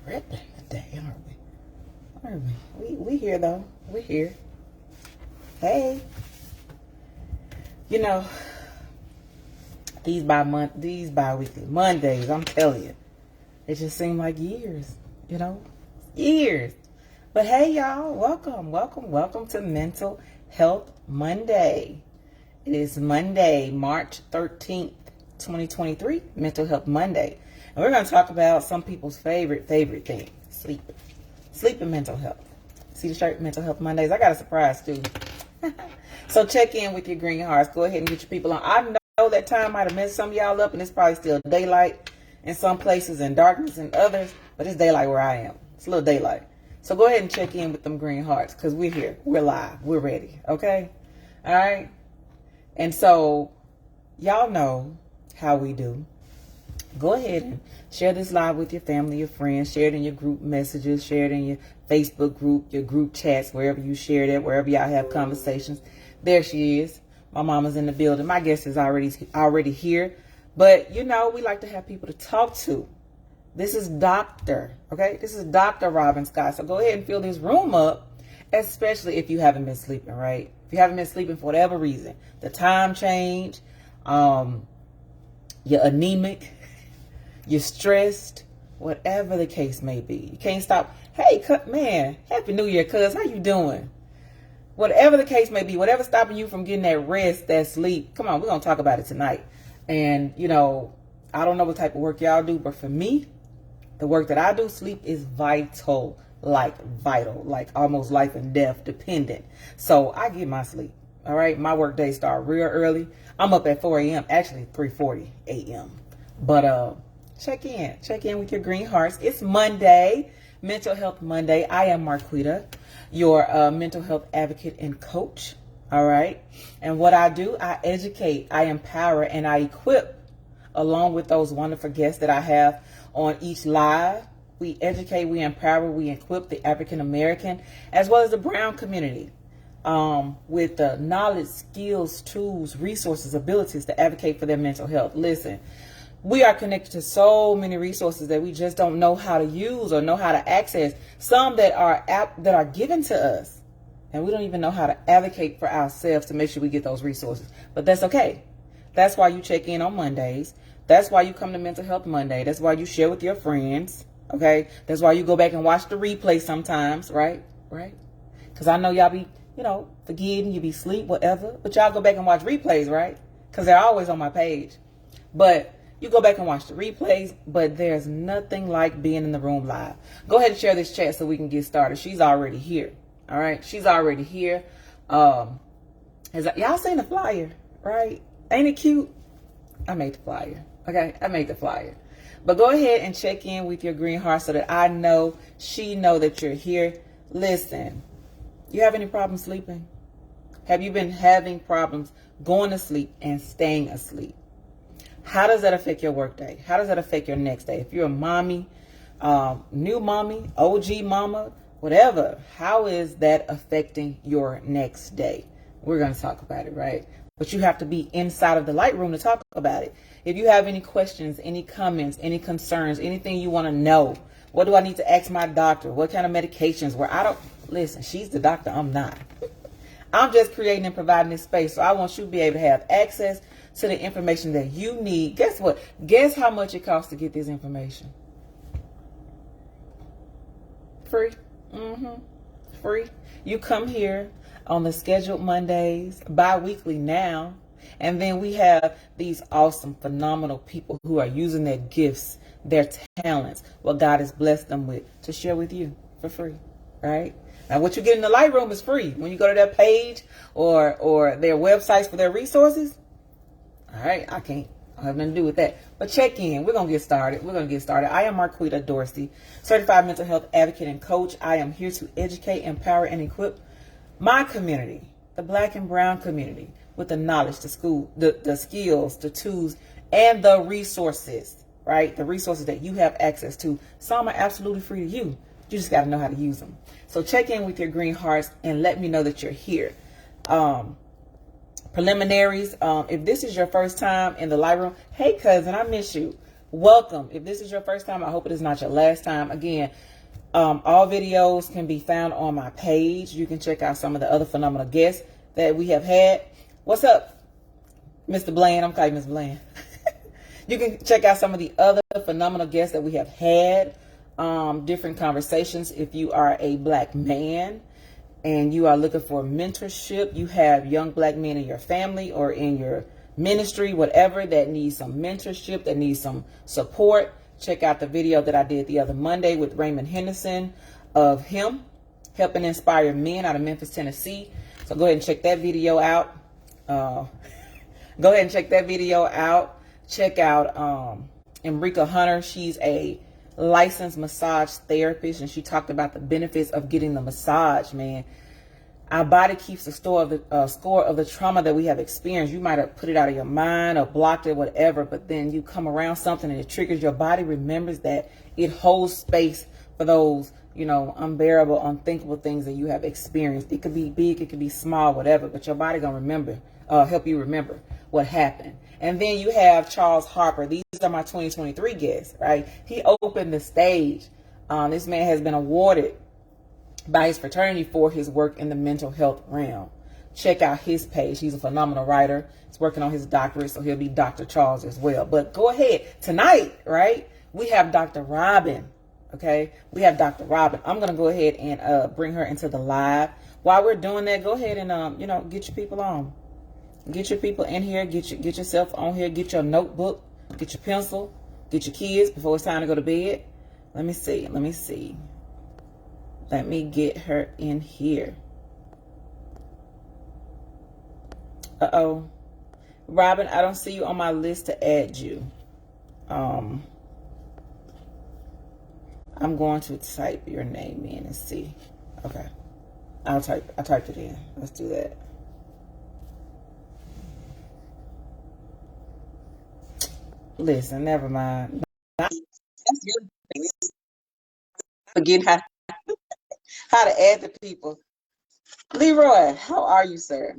Tripping today, aren't we? Aren't we? We here though. We here. Hey. You know, these bi-weekly Mondays, I'm telling you, it just seemed like years, years. But hey, y'all, welcome to Mental Health Monday. It is Monday, March 13th, 2023, Mental Health Monday. And we're going to talk about some people's favorite thing, sleeping. Sleeping mental health. See the shirt, Mental Health Mondays? I got a surprise, too. So check in with your green hearts. Go ahead and get your people on. I know that time might have messed some of y'all up, and it's probably still daylight in some places and darkness in others, but it's daylight where I am. It's a little daylight. So go ahead and check in with them green hearts, because we're here. We're live. We're ready. Okay? All right? And so y'all know how we do. Go ahead and share this live with your family, your friends. Share it in your group messages. Share it in your Facebook group, your group chats, wherever you share that, wherever y'all have conversations. There she is. My mama's in the building. My guest is already here. But, we like to have people to talk to. This is Dr. Okay? This is Dr. Robyn Scott. So go ahead and fill this room up, especially if you haven't been sleeping, right? If you haven't been sleeping for whatever reason. The time change, you're anemic, you're stressed, whatever the case may be. You can't stop. Hey, man, Happy New Year, cuz. How you doing? Whatever the case may be, whatever stopping you from getting that rest, that sleep. Come on, we're going to talk about it tonight. And, I don't know what type of work y'all do, but for me, the work that I do, sleep is vital, like almost life and death dependent. So I get my sleep. All right. My work day start real early. I'm up at 4 a.m., actually 3:40 a.m. But, check in with your green hearts. It's Monday, Mental Health Monday. I am Marquita, your mental health advocate and coach. All right. And what I do, I educate, I empower, and I equip, along with those wonderful guests that I have on each live. We educate, we empower, we equip the African American as well as the brown community with the knowledge, skills, tools, resources, abilities to advocate for their mental health. Listen, we are connected to so many resources that we just don't know how to use or know how to access. Some that are given to us, and we don't even know how to advocate for ourselves to make sure we get those resources. But that's okay. That's why you check in on Mondays. That's why you come to Mental Health Monday. That's why you share with your friends. Okay? That's why you go back and watch the replay sometimes, right? Right? Because I know y'all be, forgetting, you be asleep, whatever. But y'all go back and watch replays, right? Because they're always on my page. But you go back and watch the replays, but there's nothing like being in the room live. Go ahead and share this chat so we can get started. She's already here. All right? She's already here. Y'all seen the flyer, right? Ain't it cute? I made the flyer. Okay? I made the flyer. But go ahead and check in with your green heart so that I know, she know that you're here. Listen, you have any problems sleeping? Have you been having problems going to sleep and staying asleep? How does that affect your work day? How does that affect your next day? If you're a mommy, new mommy, OG mama, whatever, how is that affecting your next day? We're going to talk about it, right? But you have to be inside of the light room to talk about it. If you have any questions, any comments, any concerns, anything you want to know, what do I need to ask my doctor? What kind of medications? Listen, she's the doctor, I'm not. I'm just creating and providing this space. So I want you to be able to have access to the information that you need. Guess what? Guess how much it costs to get this information? Free. Free. You come here on the scheduled Mondays, bi-weekly now, and then we have these awesome, phenomenal people who are using their gifts, their talents, what God has blessed them with, to share with you for free, right? Now, what you get in the light room is free. When you go to their page or their websites for their resources, all right, I have nothing to do with that. But check in. We're going to get started. I am Marquita Dorsey, certified mental health advocate and coach. I am here to educate, empower, and equip my community, the Black and brown community, with the knowledge, the skills, the tools, and the resources, right? The resources that you have access to. Some are absolutely free to you. You just got to know how to use them. So check in with your green hearts and let me know that you're here. Preliminaries. If this is your first time in the live room, hey cousin, I miss you. welcome. If this is your first time, I hope it is not your last time. Again, all videos can be found on my page. You can check out some of the other phenomenal guests that we have had. What's up, Mr. Bland? I'm calling you Mr. Bland. You can check out some of the other phenomenal guests that we have had, different conversations. If you are a black man and you are looking for mentorship, you have young black men in your family or in your ministry, whatever, that needs some mentorship, that needs some support, check out the video that I did the other Monday with Raymond Henderson of him helping inspire men out of Memphis, Tennessee. So go ahead and check that video out. Go ahead and check that video out. Check out Emrika Hunter. She's a licensed massage therapist, and she talked about the benefits of getting the massage, man. Our body keeps a score of the trauma that we have experienced. You might have put it out of your mind or blocked it, whatever, but then you come around something and it triggers. Your body remembers that. It holds space for those, you know, unbearable, unthinkable things that you have experienced. It could be big, it could be small, whatever, but your body gonna remember, help you remember what happened. And then you have Charles Harper. These are my 2023 guests, right? He opened the stage. This man has been awarded by his fraternity for his work in the mental health realm. Check out his page. He's a phenomenal writer. He's working on his doctorate, so he'll be Dr. Charles as well. But go ahead. Tonight, right, we have Dr. Robyn, okay? We have Dr. Robyn. I'm going to go ahead and bring her into the live. While we're doing that, go ahead and, you know, get your people on. Get your people in here. Get yourself on here. Get your notebook. Get your pencil. Get your kids before it's time to go to bed. Let me see. Let me see. Let me get her in here. Uh-oh. Robyn, I don't see you on my list to add you. I'm going to type your name in and see. Okay. I typed it in. Let's do that. Listen, never mind. That's the other thing. Forget how to add the people. Leroy, how are you, sir?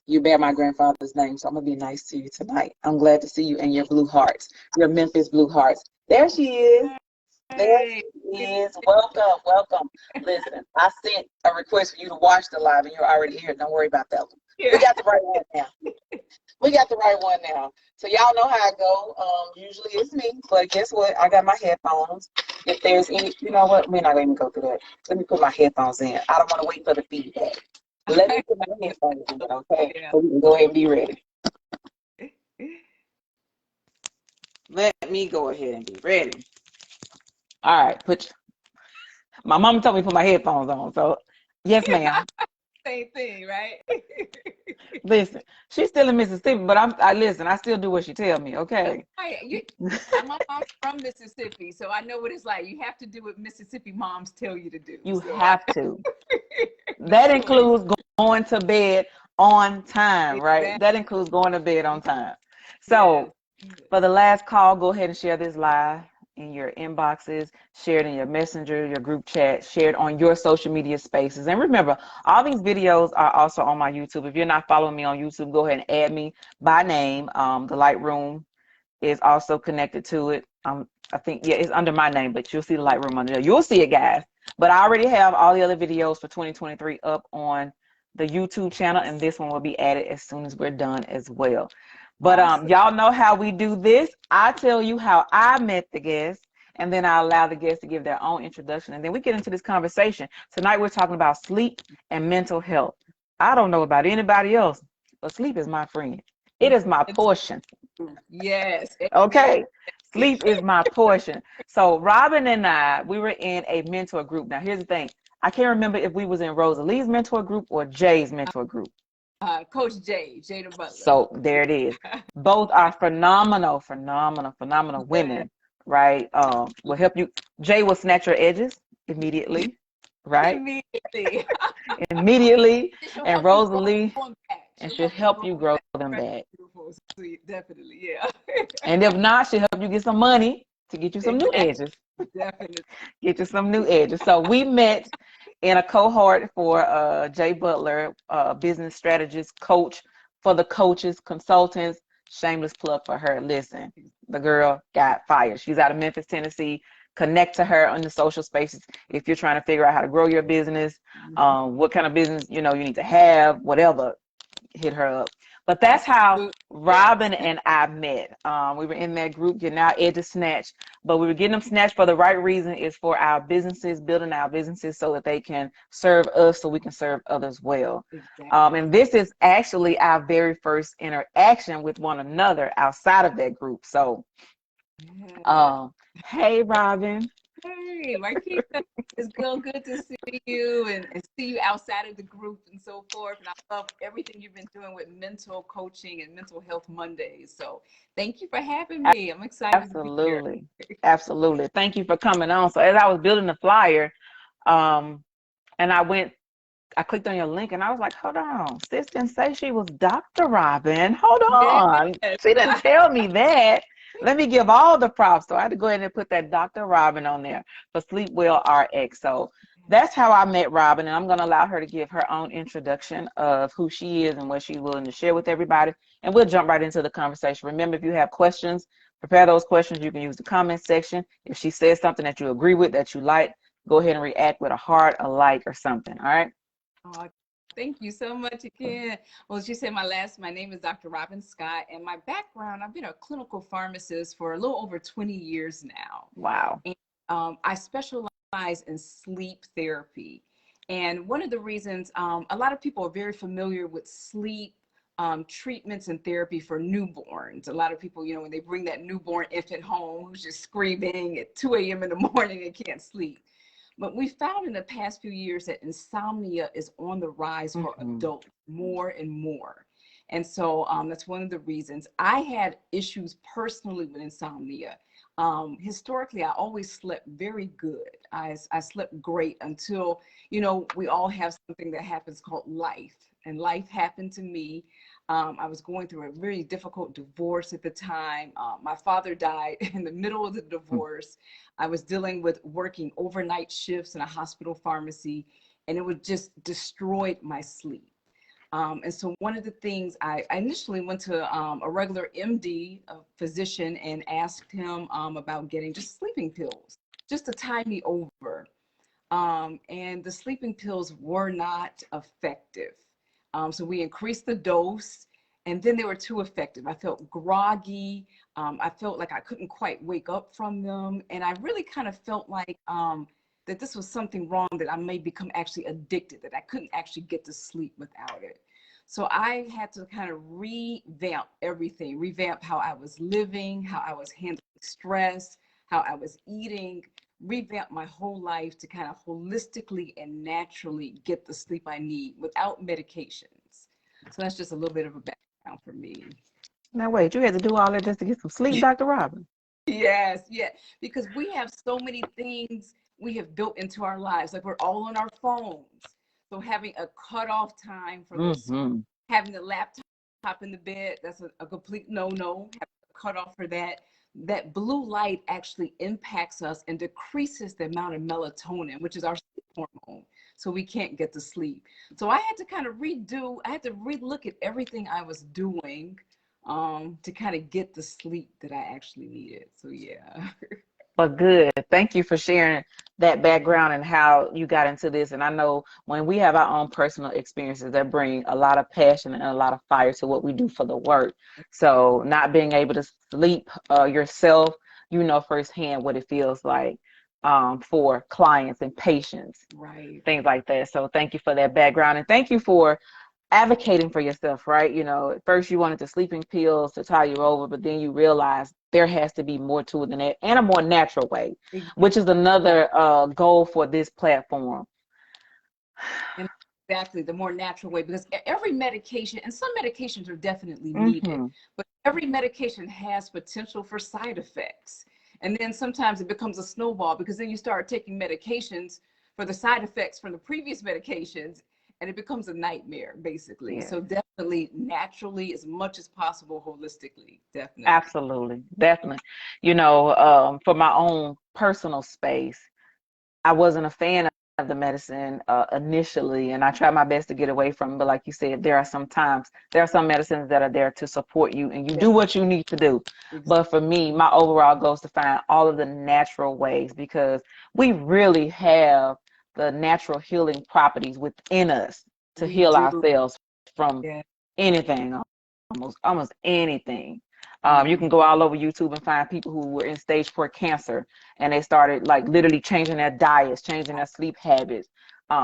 You bear my grandfather's name, so I'm going to be nice to you tonight. I'm glad to see you and your blue hearts, your Memphis blue hearts. There she is. There she is. Welcome, welcome. Listen, I sent a request for you to watch the live, and you're already here. Don't worry about that one. We got the right one now. We got the right one now. So y'all know how I go. Usually it's me, but guess what? I got my headphones. If there's any, you know what? We're not going to go through that. Let me put my headphones in. I don't want to wait for the feedback. Let me put my headphones in, okay? Yeah. So we can go ahead and be ready. Let me go ahead and be ready. All right, my mama told me to put my headphones on, so yes, ma'am. Same thing, right? Listen, she's still in Mississippi, but I listen. I still do what she tell me. Okay. My mom's from Mississippi, so I know what it's like. You have to do what Mississippi moms tell you to do. You have to. That includes going to bed on time, right? Exactly. That includes going to bed on time. So, for the last call, go ahead and share this live in your inboxes, share it in your messenger, your group chat, share it on your social media spaces. And remember, all these videos are also on my YouTube. If you're not following me on YouTube, go ahead and add me by name. The Lightroom is also connected to it. I think, yeah, it's under my name, but you'll see the Lightroom under there. You'll see it, guys. But I already have all the other videos for 2023 up on the YouTube channel, and this one will be added as soon as we're done as well. But y'all know how we do this. I tell you how I met the guests, and then I allow the guests to give their own introduction, and then we get into this conversation. Tonight we're talking about sleep and mental health. I don't know about anybody else, but sleep is my friend. It is my portion. Yes. Okay. Sleep is my portion. So Robyn and I, we were in a mentor group. Now here's the thing. I can't remember if we was in Rosalie's mentor group or Jay's mentor group. Coach Jada Butler. So there it is. Both are phenomenal women, right? Will help you. Jay will snatch your edges immediately, right? Immediately. And Rosalie, and she'll help you grow them back. Definitely, yeah. And if not, she'll help you get some money to get you some new edges. Definitely. Get you some new edges. So we met in a cohort for Jay Butler, business strategist, coach for the coaches, consultants. Shameless plug for her. Listen, the girl got fired. She's out of Memphis, Tennessee. Connect to her on the social spaces if you're trying to figure out how to grow your business, what kind of business you need to have, whatever. Hit her up. But that's how Robyn and I met. We were in that group getting our edges snatched, but we were getting them snatched for the right reason. Is for our businesses, building our businesses so that they can serve us, so we can serve others well. Exactly. And this is actually our very first interaction with one another outside of that group. So, hey, Robyn. Hey, Marquita, it's good to see you and see you outside of the group and so forth. And I love everything you've been doing with mental coaching and mental health Mondays. So thank you for having me. I'm excited Absolutely. to be here. Absolutely. Thank you for coming on. So as I was building the flyer, and I clicked on your link and I was like, hold on, sis didn't say she was Dr. Robyn. Hold on. Yes. She didn't tell me that. Let me give all the props. So I had to go ahead and put that Dr. Robyn on there for Sleep Well RX. So that's how I met Robyn, and I'm going to allow her to give her own introduction of who she is and what she's willing to share with everybody. And we'll jump right into the conversation. Remember, if you have questions, prepare those questions. You can use the comment section. If she says something that you agree with, that you like, go ahead and react with a heart, a like, or something. All right? Oh, thank you so much again. Well, as you said, my name is Dr. Robyn Scott, and my background, I've been a clinical pharmacist for a little over 20 years now. Wow. And I specialize in sleep therapy. And one of the reasons, a lot of people are very familiar with sleep treatments and therapy for newborns. A lot of people, when they bring that newborn infant home who's just screaming at 2 a.m. in the morning and can't sleep. But we found in the past few years that insomnia is on the rise for adults more and more. And so that's one of the reasons. I had issues personally with insomnia. Historically, I always slept very good. I slept great until, we all have something that happens called life. And life happened to me. I was going through a very difficult divorce at the time. My father died in the middle of the divorce. I was dealing with working overnight shifts in a hospital pharmacy, and it would just destroyed my sleep. And so one of the things I initially went to a regular MD, a physician, and asked him about getting just sleeping pills, just to tide me over. And the sleeping pills were not effective. So we increased the dose, and then they were too effective. I felt groggy. I felt like I couldn't quite wake up from them. And I really kind of felt like that this was something wrong, that I may become actually addicted, that I couldn't actually get to sleep without it. So I had to kind of revamp everything, revamp how I was living, how I was handling stress, how I was eating, revamp my whole life to kind of holistically and naturally get the sleep I need without medications. So that's just a little bit of a background for me. Now wait, you had to do all that just to get some sleep, Dr. Robyn? Yes, yeah, because we have so many things we have built into our lives. Like, we're all on our phones. So having a cutoff time for this, having the laptop in the bed, that's a complete no-no. Having a cutoff for that. That blue light actually impacts us and decreases the amount of melatonin, which is our sleep hormone. So we can't get to sleep. So I had to kind of relook at everything I was doing to kind of get the sleep that I actually needed. So yeah. But good. Thank you for sharing that background and how you got into this. And I know when we have our own personal experiences, that bring a lot of passion and a lot of fire to what we do for the work. So not being able to sleep yourself, firsthand what it feels like for clients and patients, Right. things like that. So thank you for that background, and thank you for advocating for yourself, right? At first you wanted the sleeping pills to tie you over, but then you realize there has to be more to it than that, and a more natural way, which is another goal for this platform. And exactly, the more natural way, because every medication, and some medications are definitely needed, but every medication has potential for side effects. And then sometimes it becomes a snowball, because then you start taking medications for the side effects from the previous medications, and it becomes a nightmare, basically. So definitely naturally, as much as possible, holistically, definitely. Absolutely, definitely. For my own personal space, I wasn't a fan the medicine initially, and I try my best to get away from it. But like you said, there are some medicines that are there to support you, and you Yeah, do what you need to do. But exactly. for me, my overall goal is to find all of the natural ways, because we really have the natural healing properties within us to We heal do. ourselves from Yeah. anything, almost anything. You Hmm. can go all over YouTube and find people who were in stage 4 cancer, and they started like literally changing their diets, changing their sleep habits,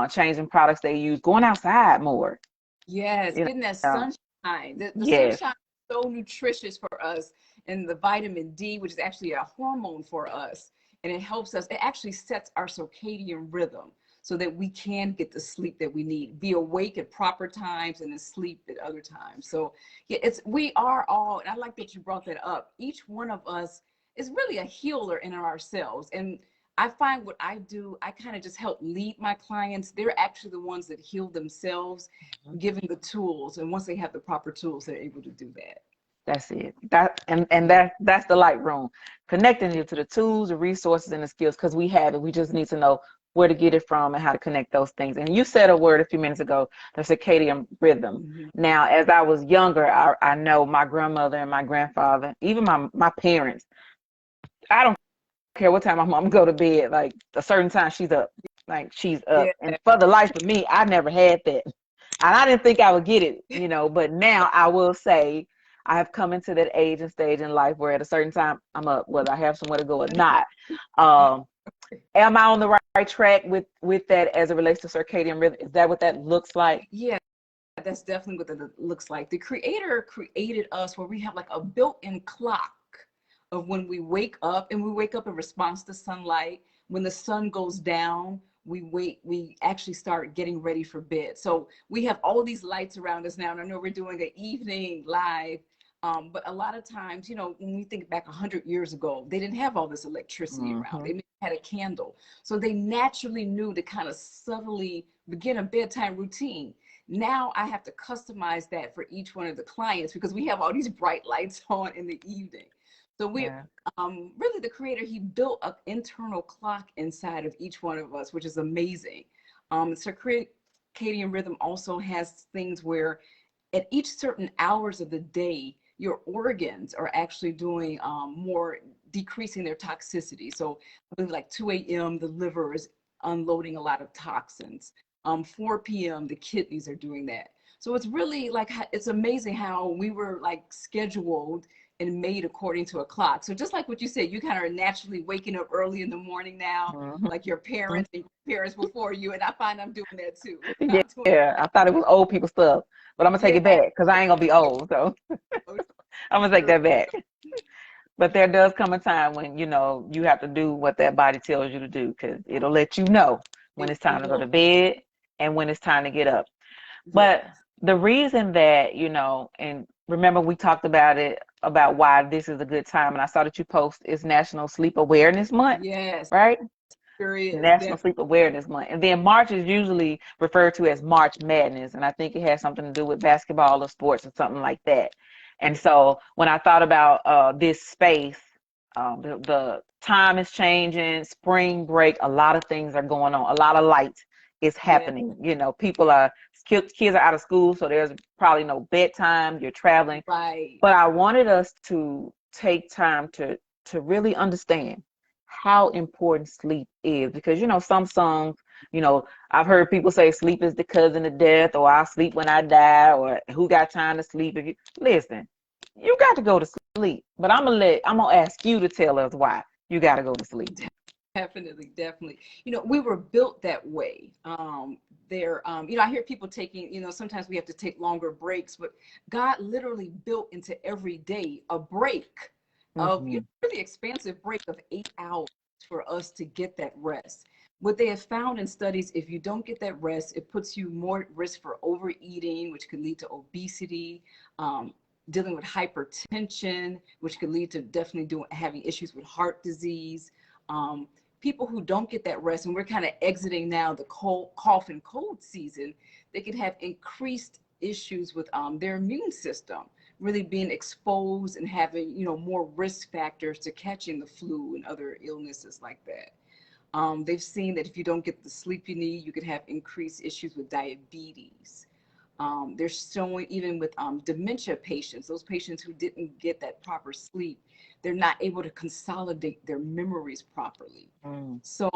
changing products they use, going outside more. Yes, You getting that know, sunshine. The yes, sunshine is so nutritious for us, and the vitamin D, which is actually a hormone for us, and it helps us. It actually sets our circadian rhythm so that we can get the sleep that we need, be awake at proper times and then sleep at other times. So yeah, we are all, and I like that you brought that up. Each one of us is really a healer in ourselves, and I find what I do, I kind of just help lead my clients. They're actually the ones that heal themselves, given the tools, and once they have the proper tools, they're able to do that. that's it. And Yeah. that's the light room, connecting you to the tools, the resources, and the skills, because we have it. We just need to know where to get it from and how to connect those things. And you said a word a few minutes ago, the circadian rhythm. Mhm. Now, as I was younger, I know my grandmother and my grandfather, even my parents. I don't care what time my mom go to bed. Like a certain time, she's up. Like she's Yeah. up. And for the life of me, I never had that. And I didn't think I would get it. But now I will say I have come into that age and stage in life where at a certain time I'm up, whether I have somewhere to go or not. Um, am I on the right track with that as it relates to circadian rhythm? Is that what that looks like? Yeah, that's definitely what it looks like. The creator created us where we have like a built-in clock of when we wake up, and we wake up in response to sunlight. When the sun goes down, we actually start getting ready for bed. So we have all these lights around us now, and I know we're doing an evening live. But a lot of times, when we think back 100 years ago, they didn't have all this electricity around. Mm-hmm. They had a candle. So they naturally knew to kind of subtly begin a bedtime routine. Now I have to customize that for each one of the clients because we have all these bright lights on in the evening. So Yeah. really the creator, he built an internal clock inside of each one of us, which is amazing. Circadian rhythm also has things where at each certain hours of the day, your organs are actually doing more, decreasing their toxicity. So I believe like 2 a.m., the liver is unloading a lot of toxins. 4 p.m., the kidneys are doing that. So it's really like, it's amazing how we were like scheduled and made according to a clock. So just like what you said, you kind of are naturally waking up early in the morning now, Mm-hmm. like your parents and parents before you. And I find I'm doing that too. Yeah, I'm doing it I thought it was old people stuff, but I'm gonna take right. it back because I ain't gonna be old, so Yeah. I'm gonna take that back. But there does come a time when you have to do what that body tells you to do, because it'll let you know when It it's time to go will. to bed and when it's time to get up. But Yes. the reason that, and remember we talked about it, about why this is a good time, and I saw that you post, is National Sleep Awareness Month, Yes. right? Sure is. National Sleep Awareness Month. And then March is usually referred to as March Madness. And I think it has something to do with basketball or sports or something like that. And so when I thought about this space, the time is changing, spring break, a lot of things are going on, a lot of light is Yeah. happening. Kids are out of school, so there's probably no bedtime, you're traveling. Right. But I wanted us to take time to really understand how important sleep is, because some songs, I've heard people say sleep is the cousin of death, or I'll sleep when I die, or who got time to sleep. If you listen, you got to go to sleep, but I'm gonna ask you to tell us why you got to go to sleep. Definitely, definitely. We were built that way. I hear people taking, sometimes we have to take longer breaks, but God literally built into every day a break of, Mm-hmm. really expansive break of 8 hours for us to get that rest. What they have found in studies, if you don't get that rest, it puts you more at risk for overeating, which could lead to obesity, um, dealing with hypertension, which could lead to definitely having issues with heart disease. Um, People who don't get that rest, and we're kind of exiting now the cough and cold season, they could have increased issues with their immune system, really being exposed and having more risk factors to catching the flu and other illnesses like that. They've seen that if you don't get the sleep you need, you could have increased issues with diabetes. They're showing even with dementia patients, those patients who didn't get that proper sleep, they're not able to consolidate their memories properly. So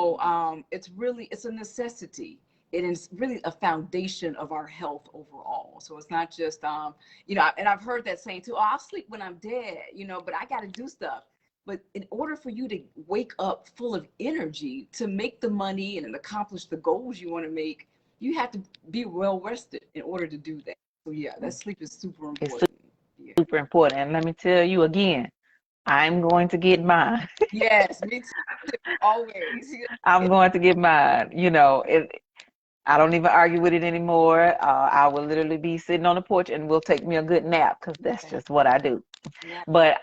it's a necessity. It is really a foundation of our health overall. So it's not just, and I've heard that saying too, oh, I'll sleep when I'm dead, but I got to do stuff. But in order for you to wake up full of energy to make the money and accomplish the goals you want to make, you have to be well rested in order to do that. So yeah, that sleep is super important. It's super important. And let me tell you again, I'm going to get mine. Yes, me too. Always. I'm going to get mine. I don't even argue with it anymore. I will literally be sitting on the porch and we'll take me a good nap because that's just what I do. But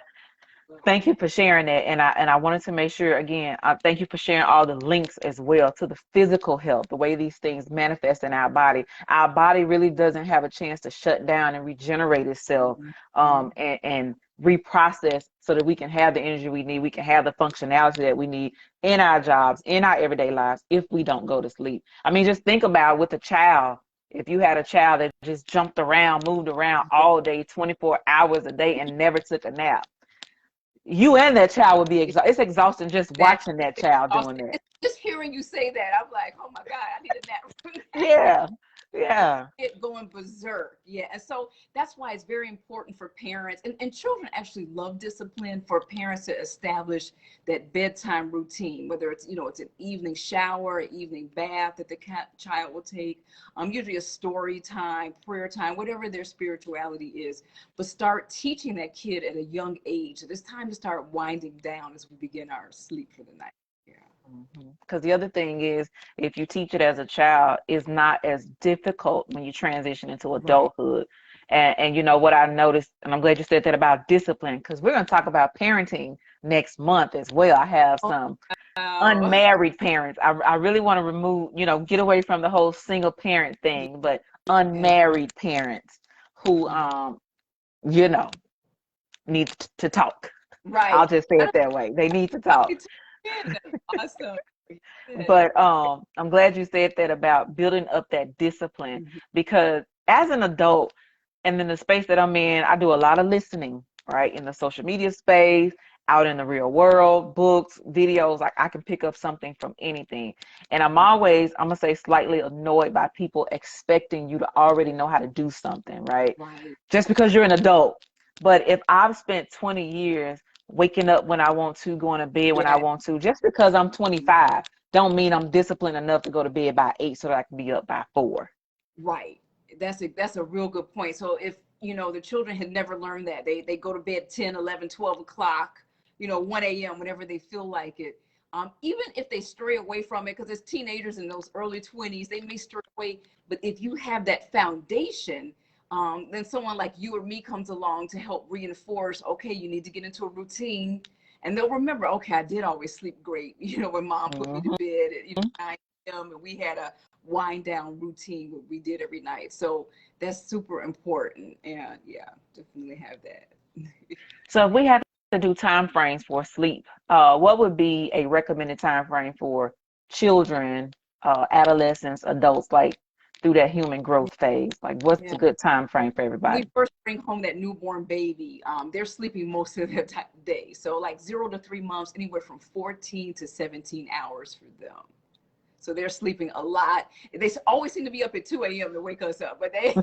thank you for sharing that. And I wanted to make sure, again, thank you for sharing all the links as well to the physical health, the way these things manifest in our body. Our body really doesn't have a chance to shut down and regenerate itself and reprocess so that we can have the energy we need. We can have the functionality that we need in our jobs, in our everyday lives, if we don't go to sleep. I mean, just think about with a child. If you had a child that just jumped around, moved around all day, 24 hours a day, and never took a nap, you and that child would be exhausted. It's exhausting just watching that child doing that. Just hearing you say that, I'm like, oh my God, I need a nap. Yeah. It going berserk. Yeah. And so that's why it's very important for parents and children actually love discipline, for parents to establish that bedtime routine, whether it's, it's an evening shower, evening bath that the child will take, usually a story time, prayer time, whatever their spirituality is, but start teaching that kid at a young age that it's time to start winding down as we begin our sleep for the night. Because the other thing is, if you teach it as a child, it's not as difficult when you transition into adulthood. Right. And you know what I noticed, and I'm glad you said that about discipline, because we're going to talk about parenting next month as well. I have some unmarried parents. I really want to remove, get away from the whole single parent thing, but unmarried parents who, need to talk. Right. I'll just say it that way. They need to talk. Awesome. But I'm glad you said that about building up that discipline, because as an adult and in the space that I'm in, I do a lot of listening, right? In the social media space, out in the real world, books, videos, like I can pick up something from anything. And I'm going to say slightly annoyed by people expecting you to already know how to do something, right? Just because you're an adult. But if I've spent 20 years waking up when I want to, going to bed when I want to, just because I'm 25, don't mean I'm disciplined enough to go to bed by 8 so that I can be up by 4. Right. That's a real good point. So if, the children had never learned that, they go to bed 10, 11, 12 o'clock, 1 a.m., whenever they feel like it. Even if they stray away from it, because as teenagers in those early 20s, they may stray away. But if you have that foundation, then someone like you or me comes along to help reinforce, okay, you need to get into a routine. And they'll remember, okay, I did always sleep great, when mom put me to bed at 9 a.m. and we had a wind down routine what we did every night. So that's super important. And yeah, definitely have that. So if we have to do time frames for sleep, what would be a recommended time frame for children, adolescents, adults, like through that human growth phase? Like what's a good time frame for everybody? We first bring home that newborn baby. They're sleeping most of their day. So like 0 to 3 months, anywhere from 14 to 17 hours for them. So they're sleeping a lot. They always seem to be up at 2 a.m. to wake us up. But they,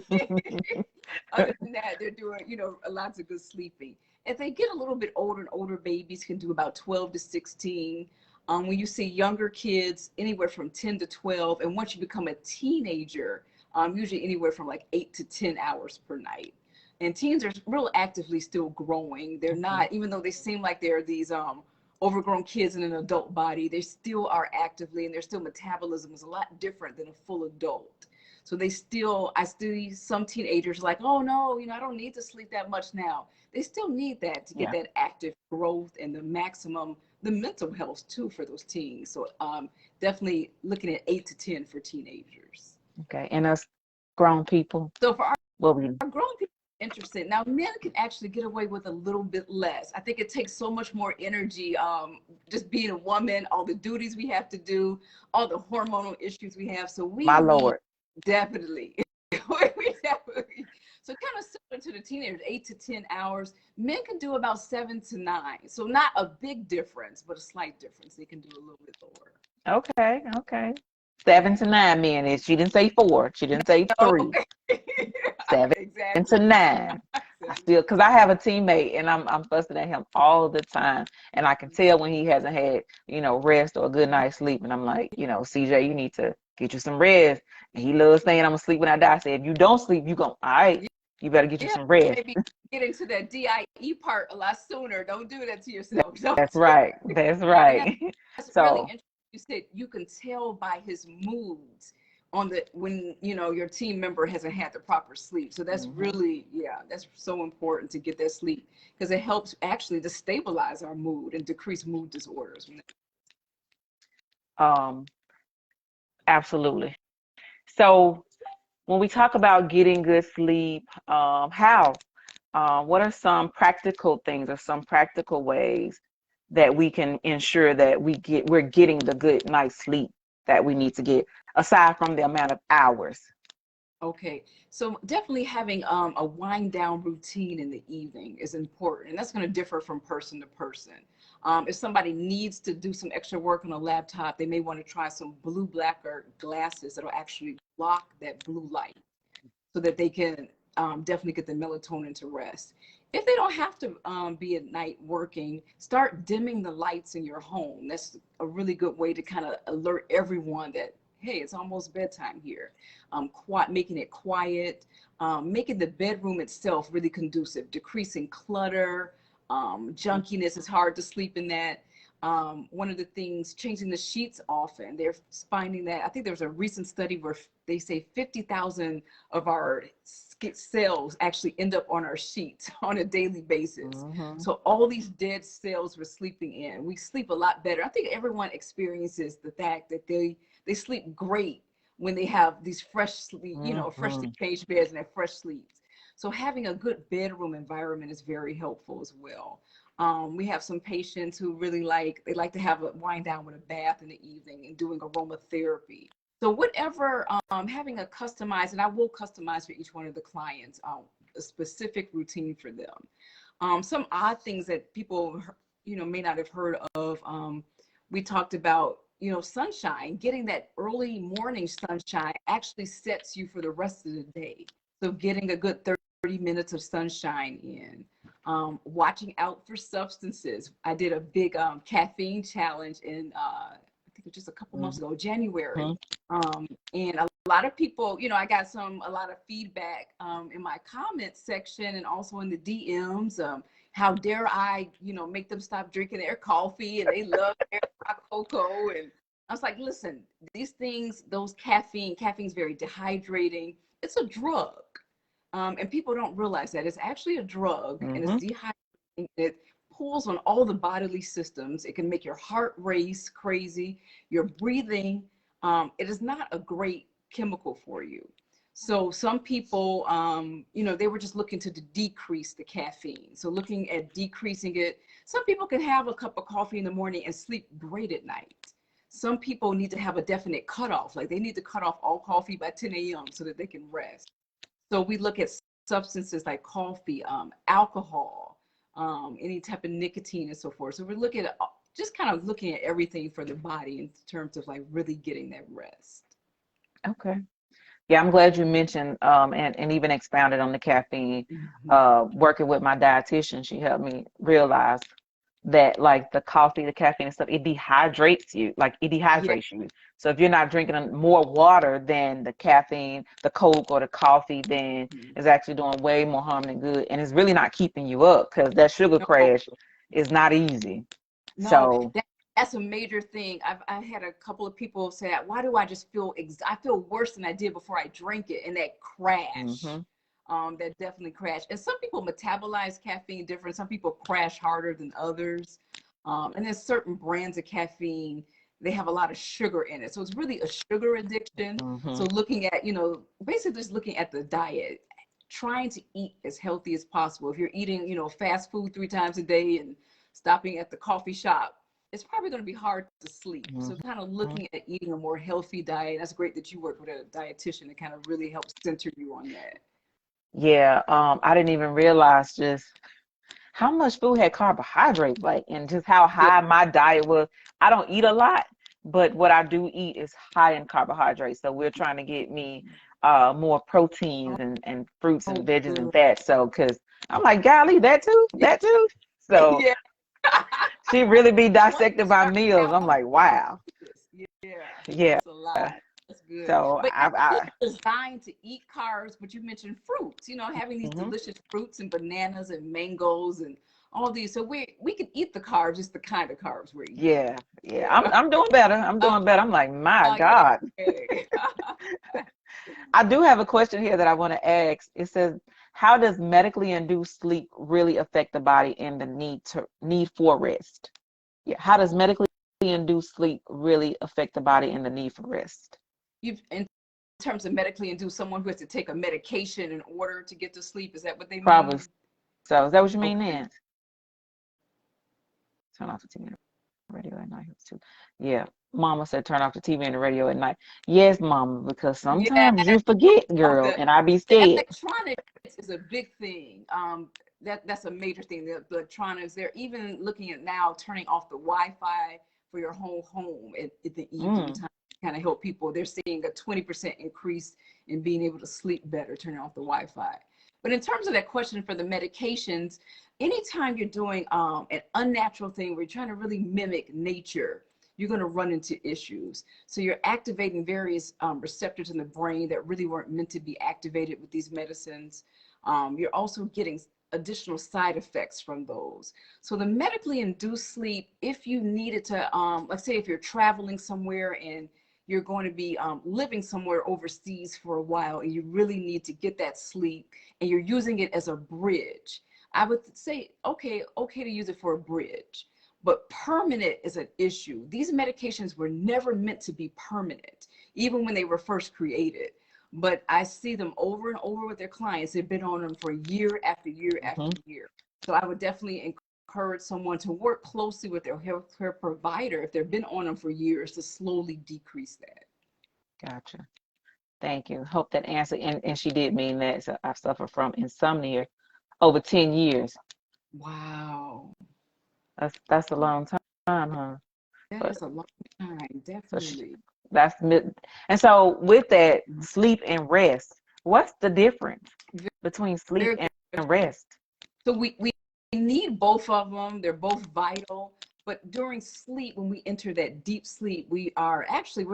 other than that, they're doing, lots of good sleeping. As they get a little bit older, and older babies can do about 12 to 16. When you see younger kids, anywhere from 10 to 12. And once you become a teenager, usually anywhere from like 8 to 10 hours per night. And teens are real actively still growing. They're not, even though they seem like they're these overgrown kids in an adult body, they still are actively, and their still metabolism is a lot different than a full adult. So I still see some teenagers like, oh no, I don't need to sleep that much now. They still need that to get that active growth and the mental health too for those teens. So definitely looking at 8 to 10 for teenagers. Okay, and us grown people. So for our grown people, interesting. Now, men can actually get away with a little bit less. I think it takes so much more energy, just being a woman, all the duties we have to do, all the hormonal issues we have. So we My need Lord. definitely, we definitely. So kind of similar to the teenagers, 8 to 10 hours. Men can do about 7 to 9. So not a big difference, but a slight difference. They can do a little bit lower. Okay, okay. 7 to 9 minutes. She didn't say 4. She didn't say 3. Okay. 7 to Exactly. 9. I still, because I have a teammate and I'm fussing at him all the time. And I can tell when he hasn't had, rest or a good night's sleep. And I'm like, CJ, you need to get you some rest. And he loves saying I'm gonna sleep when I die. I said, if you don't sleep, you go, all right, you better get you Yeah, some rest. maybe get into that DIE part a lot sooner. Don't do that to yourself. That's right. That's right. That's really So, interesting. You said you can tell by his moods when your team member hasn't had the proper sleep. So that's really, that's so important to get that sleep, because it helps actually to stabilize our mood and decrease mood disorders. absolutely. So when we talk about getting good sleep, what are some practical things or some practical ways that we can ensure that we're getting the good night's sleep that we need to get, aside from the amount of hours? Okay, so definitely having a wind down routine in the evening is important, and that's going to differ from person to person. If somebody needs to do some extra work on a laptop, they may want to try some blue blacker glasses that'll actually block that blue light, so that they can definitely get the melatonin to rest. If they don't have to be at night working, start dimming the lights in your home. That's a really good way to kind of alert everyone that, hey, it's almost bedtime here. Making it quiet, making the bedroom itself really conducive, decreasing clutter, junkiness is hard to sleep in that. One of the things, changing the sheets often. They're finding that, I think there was a recent study where they say 50,000 of our cells actually end up on our sheets on a daily basis. So all these dead cells we're sleeping in, we sleep a lot better. I think everyone experiences the fact that they sleep great when they have these fresh sleep, freshly changed beds and their fresh sleeps. So having a good bedroom environment is very helpful as well. We have some patients who really like to have a wind down with a bath in the evening and doing aromatherapy. So whatever, having a customized, and I will customize for each one of the clients, a specific routine for them. Some odd things that people, may not have heard of. We talked about, sunshine. Getting that early morning sunshine actually sets you for the rest of the day. So getting a good 30 minutes of sunshine in. Watching out for substances. I did a big caffeine challenge in I think it was just a couple months ago, January. And a lot of people, I got a lot of feedback in my comments section and also in the DMs. How dare I, make them stop drinking their coffee, and they love their hot cocoa. And I was like, listen, these things, caffeine's very dehydrating. It's a drug. And people don't realize that it's actually a drug, and it's dehydrating. It pulls on all the bodily systems. It can make your heart race crazy, your breathing. It is not a great chemical for you. So some people, they were just looking to decrease the caffeine. So looking at decreasing it. Some people can have a cup of coffee in the morning and sleep great at night. Some people need to have a definite cutoff, like they need to cut off all coffee by 10 a.m. so that they can rest. So we look at substances like coffee, alcohol, any type of nicotine and so forth. So we're looking at just kind of looking at everything for the body in terms of like really getting that rest. Okay. Yeah, I'm glad you mentioned and even expounded on the caffeine. Working with my dietitian, she helped me realize that like the coffee, the caffeine and stuff, it dehydrates you. Like it dehydrates you. So if you're not drinking more water than the caffeine, the Coke or the coffee, then it's actually doing way more harm than good. And it's really not keeping you up, because that sugar crash is not easy. No, that's a major thing. I had a couple of people say, why do I just feel, I feel worse than I did before I drank it, and that crash. That definitely crash. And some people metabolize caffeine different. Some people crash harder than others. And there's certain brands of caffeine, they have a lot of sugar in it. So it's really a sugar addiction. So looking at, basically just looking at the diet. trying to eat as healthy as possible. If you're eating, you know, fast food 3 times a day and stopping at the coffee shop, it's probably going to be hard to sleep. So kind of looking at eating a more healthy diet. That's great that you work with a dietitian to kind of really help center you on that. Yeah, I didn't even realize just how much food had carbohydrates, like, and just how Yeah. high my diet was. I don't eat a lot, but what I do eat is high in carbohydrates. So we're trying to get me more proteins and fruits and Oh, veggies and good. that. So, because I'm like, golly, that too, that too. So Yeah. she really be Once you dissecting my start meals. I'm counting like, wow. calories, yeah, Yeah. it's a lot. That's good. So But you're I designed to eat carbs, but you mentioned fruits, you know, having these mhm. delicious fruits and bananas and mangoes and all these. So we can eat the carbs, just the kind of carbs we're eating. Yeah, yeah. Yeah. I'm doing better. I'm doing better. I'm like, my God. Yay. I do have a question here that I want to ask. It says, how does medically induced sleep really affect the body and the need for rest? Yeah, how does medically induced sleep really affect the body and the need for rest? In terms of medically induced, someone who has to take a medication in order to get to sleep, is that what they Probably mean? so. Is that what you mean, Okay. Nance? Turn off the TV and the radio at night too. Yeah. Mama said turn off the TV and the radio at night. Yes, Mama, because Yeah, sometimes you forget, off girl, and I be the scared. electronics is a big thing. That's a major thing. The electronics, they're even looking at now turning off the Wi-Fi for your whole home at the evening Mm, time. Kind of help people. They're seeing a 20% increase in being able to sleep better, turning off the Wi-Fi. But in terms of that question for the medications, anytime you're doing an unnatural thing where you're trying to really mimic nature, you're going to run into issues. So you're activating various receptors in the brain that really weren't meant to be activated with these medicines. You're also getting additional side effects from those. So the medically induced sleep, if you needed to, let's say if you're traveling somewhere and you're going to be living somewhere overseas for a while and you really need to get that sleep and you're using it as a bridge, I would say, okay to use it for a bridge. But permanent is an issue. These medications were never meant to be permanent, even when they were first created. But I see them over and over with their clients. They've been on them for year after year after mhm. year. So I would definitely encourage someone to work closely with their healthcare provider if they've been on them for years to slowly decrease that. Gotcha. Thank you. Hope that answered. And she did mean that. So I've suffered from insomnia over 10 years. Wow. That's a long time, huh? That But is a long time, so she, definitely. that's mid. And so with that, sleep and rest, what's the difference between sleep Very good and question. rest? So we need both of them. They're both vital. But during sleep, when we enter that deep sleep, we're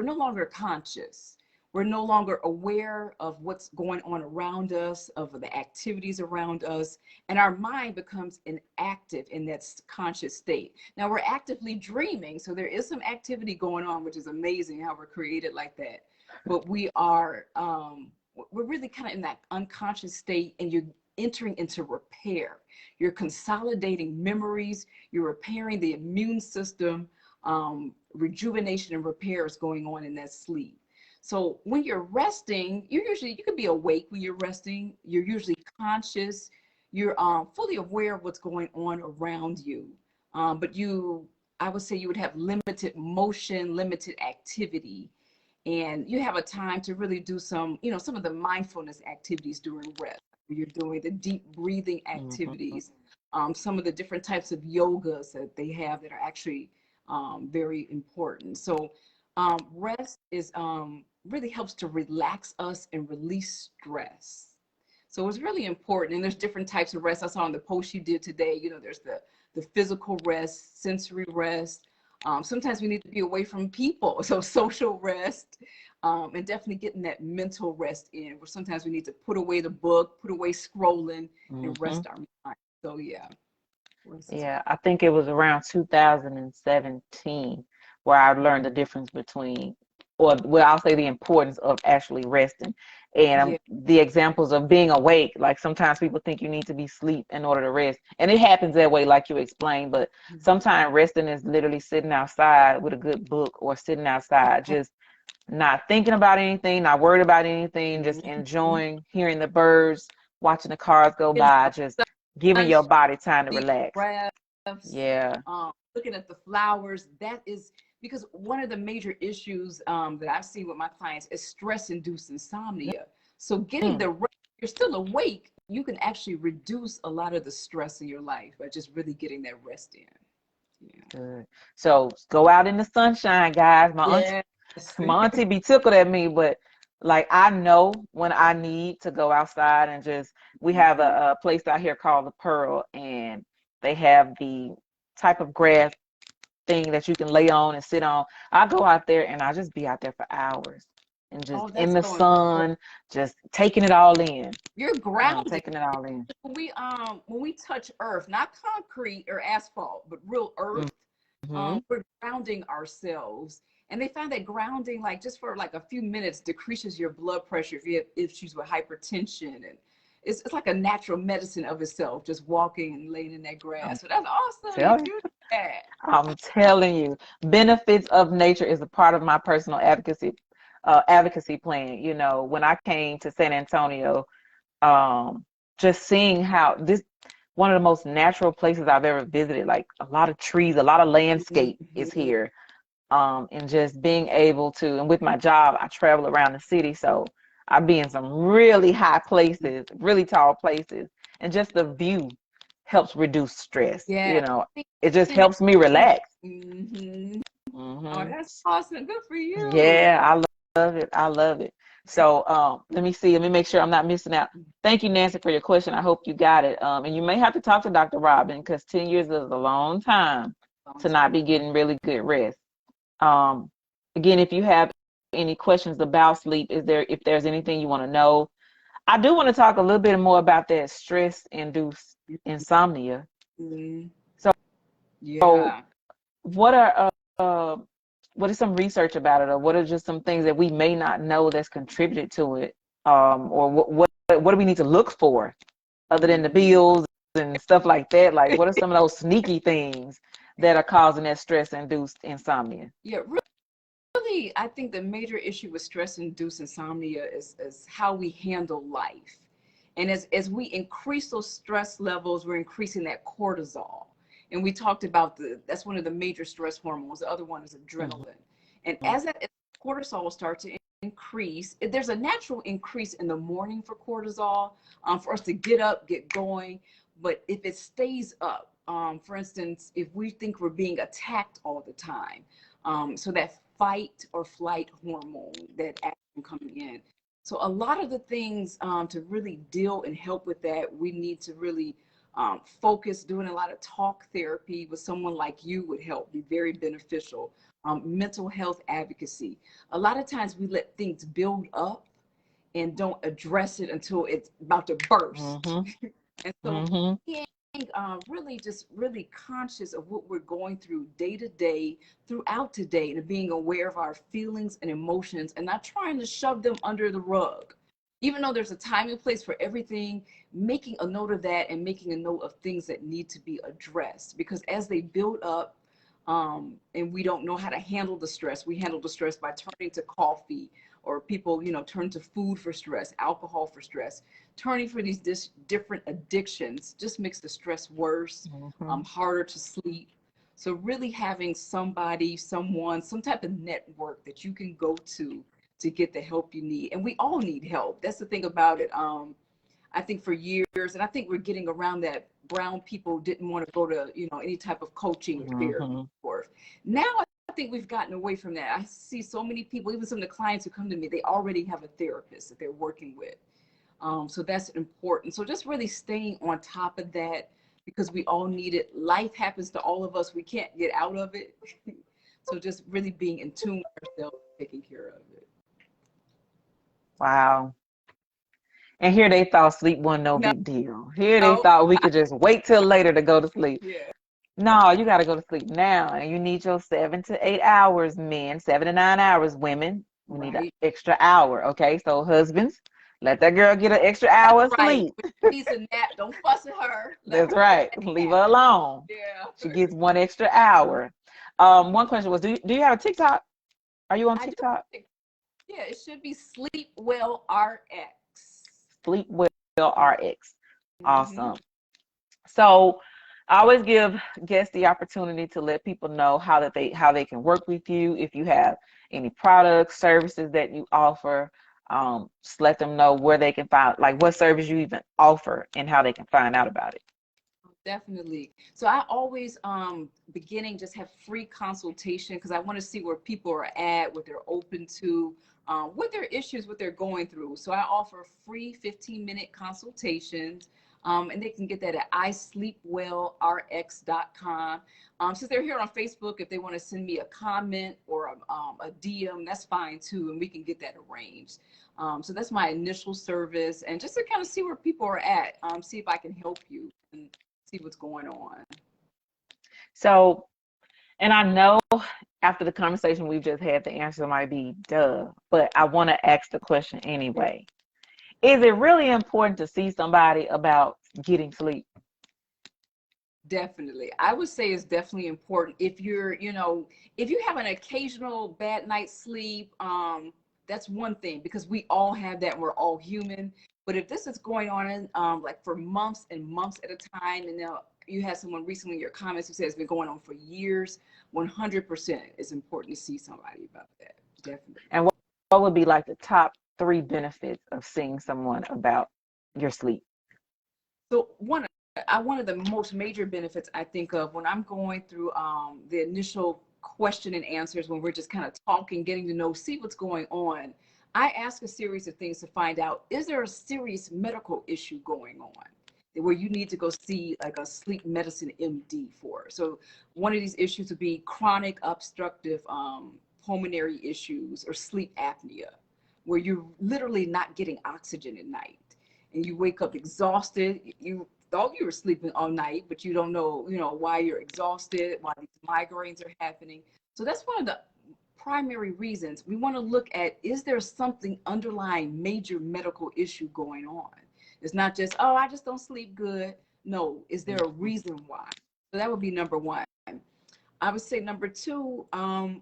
no longer conscious. We're no longer aware of what's going on around us, of the activities around us, and our mind becomes inactive in that conscious state. Now we're actively dreaming, so there is some activity going on, which is amazing how we're created like that. But we're really kind of in that unconscious state, and you're entering into repair. You're consolidating memories, you're repairing the immune system, rejuvenation and repair is going on in that sleep. So when you're resting, you could be awake when you're resting. You're usually conscious. You're fully aware of what's going on around you. But I would say you would have limited motion, limited activity, and you have a time to really do some of the mindfulness activities during rest. You're doing the deep breathing Mhm. activities, some of the different types of yogas that they have that are actually very important. So rest is really helps to relax us and release stress. So it's really important. And there's different types of rest. I saw in the post you did today, there's the physical rest, sensory rest. Sometimes we need to be away from people. So social rest, and definitely getting that mental rest in, where sometimes we need to put away the book, put away scrolling, and Mhm. rest our mind. So yeah, rest is Yeah, I think it was around 2017 where I learned the difference between, or well, I'll say the importance of actually resting. And yeah. the examples of being awake, like sometimes people think you need to be asleep in order to rest. And it happens that way, like you explained, but sometimes resting is literally sitting outside with a good book or sitting outside, just not thinking about anything, not worried about anything, just Mhm. enjoying hearing the birds, watching the cars go Getting by, just giving your sunshine, body time to deep relax. breaths, Yeah. looking at the flowers. That is because one of the major issues that I've seen with my clients is stress-induced insomnia. So getting the rest, you're still awake, you can actually reduce a lot of the stress in your life by just really getting that rest in. Yeah. Good. So go out in the sunshine, guys. Yes. My auntie be tickled at me, but like I know when I need to go outside and just, we have a place out here called the Pearl, and they have the type of grass thing that you can lay on and sit on. I go out there and I just be out there for hours and just Oh, in that's the so important. sun, just taking it all in. You're grounding. Taking it all in. When we touch earth, not concrete or asphalt, but real earth, Mm-hmm. we're grounding ourselves. And they find that grounding, like just for like a few minutes, decreases your blood pressure if you have issues with hypertension. And it's like a natural medicine of itself, just walking and laying in that grass. So that's awesome. You do that. I'm telling you, benefits of nature is a part of my personal advocacy plan. You know, when I came to San Antonio, just seeing how this, one of the most natural places I've ever visited, like a lot of trees, a lot of landscape is here. And just being able to, and with my job, I travel around the city, so I be in some really high places, really tall places, and just the view helps reduce stress. Yeah. You know, it just helps me relax. Mm-hmm. Oh, Hmm. that's awesome. Good for you. Yeah, I love it. I love it. So let me see. Let me make sure I'm not missing out. Thank you, Nancy, for your question. I hope you got it. And you may have to talk to Dr. Robyn, because 10 years is a long time to not be getting really good rest. Um, Again, if you have any questions about sleep, if there's anything you want to know, I do want to talk a little bit more about that stress-induced insomnia. Mm-hmm. So, Yeah. what are what is some research about it, or what are just some things that we may not know that's contributed to it, or what do we need to look for other than the bills and stuff like that? Like, what are some of those sneaky things that are causing that stress-induced insomnia? Yeah, really, I think the major issue with stress-induced insomnia is how we handle life. And as we increase those stress levels, we're increasing that cortisol. And we talked about that's one of the major stress hormones. The other one is adrenaline. And as that cortisol will start to increase, there's a natural increase in the morning for cortisol, for us to get up, get going. But if it stays up, for instance, if we think we're being attacked all the time, so that fight or flight hormone, that action coming in. So a lot of the things to really deal and help with that, we need to really focus. Doing a lot of talk therapy with someone like you would help, be very beneficial. Mental health advocacy. A lot of times we let things build up and don't address it until it's about to burst. Mm-hmm. And so Mm-hmm. being really just really conscious of what we're going through day to day, throughout today, and being aware of our feelings and emotions and not trying to shove them under the rug. Even though there's a time and place for everything, making a note of that and making a note of things that need to be addressed. Because as they build up, and we don't know how to handle the stress, we handle the stress by turning to coffee, or people, turn to food for stress, alcohol for stress. Turning for these different addictions just makes the stress worse, Mm-hmm. harder to sleep. So really having somebody, someone, some type of network that you can go to get the help you need. And we all need help. That's the thing about it. I think for years, and I think we're getting around that, brown people didn't want to go to, any type of coaching or therapy. Now I think we've gotten away from that. I see so many people, even some of the clients who come to me, they already have a therapist that they're working with. So that's important. So just really staying on top of that, because we all need it. Life happens to all of us. We can't get out of it. So just really being in tune with ourselves, taking care of it. Wow. And here they thought sleep wasn't no No, big deal. Here they no, thought we could just wait till later to go to sleep. yeah, No, you got to go to sleep now. And you need your 7 to 8 hours, men, 7 to 9 hours, women. We need an right. extra hour. Okay. So, husbands, let that girl get an extra That's hour of right. sleep. When she needs a nap, don't fuss at her. Let That's her right. take Leave a her nap. alone. Yeah. She gets one extra hour. One question was, do you have a TikTok? Are you on I do TikTok? think, yeah, it should be Sleep Well RX. Sleep well. RX. Mm-hmm. Awesome. So I always give guests the opportunity to let people know how they can work with you. If you have any products, services that you offer, just let them know where they can find, like what service you even offer and how they can find out about it. Definitely. So I always beginning just have free consultation because I want to see where people are at, what they're open to, what their issues, what they're going through. So I offer free 15-minute consultations. And they can get that at isleepwellrx.com. Since they're here on Facebook, if they want to send me a comment or a DM, that's fine too, and we can get that arranged. So that's my initial service, and just to kind of see where people are at, see if I can help you and see what's going on. So, and I know after the conversation we've just had, the answer might be duh, but I want to ask the question anyway. Is it really important to see somebody about getting sleep? Definitely. I would say it's definitely important if you're, if you have an occasional bad night's sleep, that's one thing because we all have that. We're all human. But if this is going on like for months and months at a time, and now you had someone recently in your comments who said it's been going on for years, 100% it's important to see somebody about that. Definitely. And what would be like the top 3 benefits of seeing someone about your sleep? So one of the most major benefits I think of when I'm going through the initial question and answers, when we're just kind of talking, getting to know, see what's going on, I ask a series of things to find out, is there a serious medical issue going on where you need to go see like a sleep medicine MD for? So one of these issues would be chronic obstructive pulmonary issues or sleep apnea, where you're literally not getting oxygen at night and you wake up exhausted. You thought you were sleeping all night, but you don't know, why you're exhausted, why these migraines are happening. So that's one of the primary reasons we want to look at, is there something underlying major medical issue going on? It's not just, oh, I just don't sleep good. No, is there a reason why? So that would be number one. I would say number two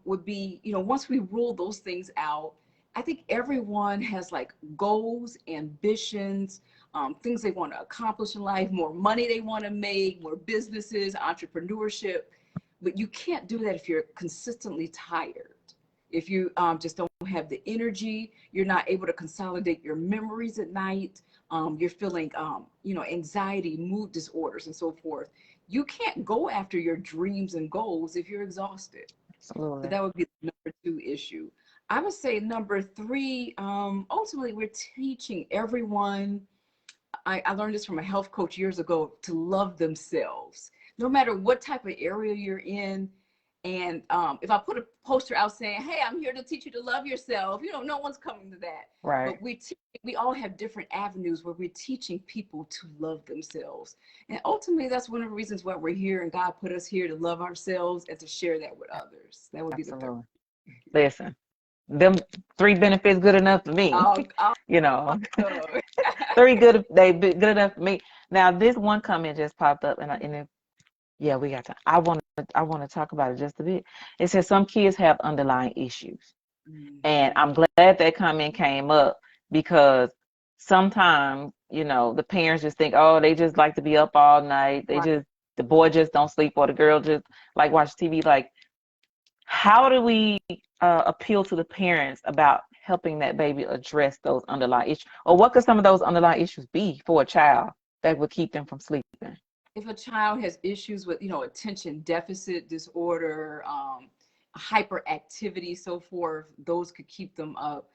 would be, once we rule those things out, I think everyone has like goals, ambitions, things they want to accomplish in life, more money they want to make, more businesses, entrepreneurship. But you can't do that if you're consistently tired. If you just don't have the energy, you're not able to consolidate your memories at night. You're feeling, anxiety, mood disorders, and so forth. You can't go after your dreams and goals if you're exhausted. So Absolutely. that would be the number two issue. I would say number three, ultimately, we're teaching everyone. I learned this from a health coach years ago, to love themselves, no matter what type of area you're in. And if I put a poster out saying, hey, I'm here to teach you to love yourself, no one's coming to that. Right. But we all have different avenues where we're teaching people to love themselves. And ultimately, that's one of the reasons why we're here. And God put us here to love ourselves and to share that with others. That would be the third. Absolutely. Listen, them 3 benefits good enough for me. Oh, You know, no. 3 good, good enough for me. Now, this one comment just popped up, yeah, we got to. I want to talk about it just a bit. It says some kids have underlying issues, and Mhm. I'm glad that comment came up because sometimes, the parents just think, oh, they just like to be up all night. Right. The boy just don't sleep, or the girl just like watch TV. Like, how do we appeal to the parents about helping that baby address those underlying issues, or what could some of those underlying issues be for a child that would keep them from sleeping? If a child has issues with, attention deficit disorder, hyperactivity, so forth, those could keep them up.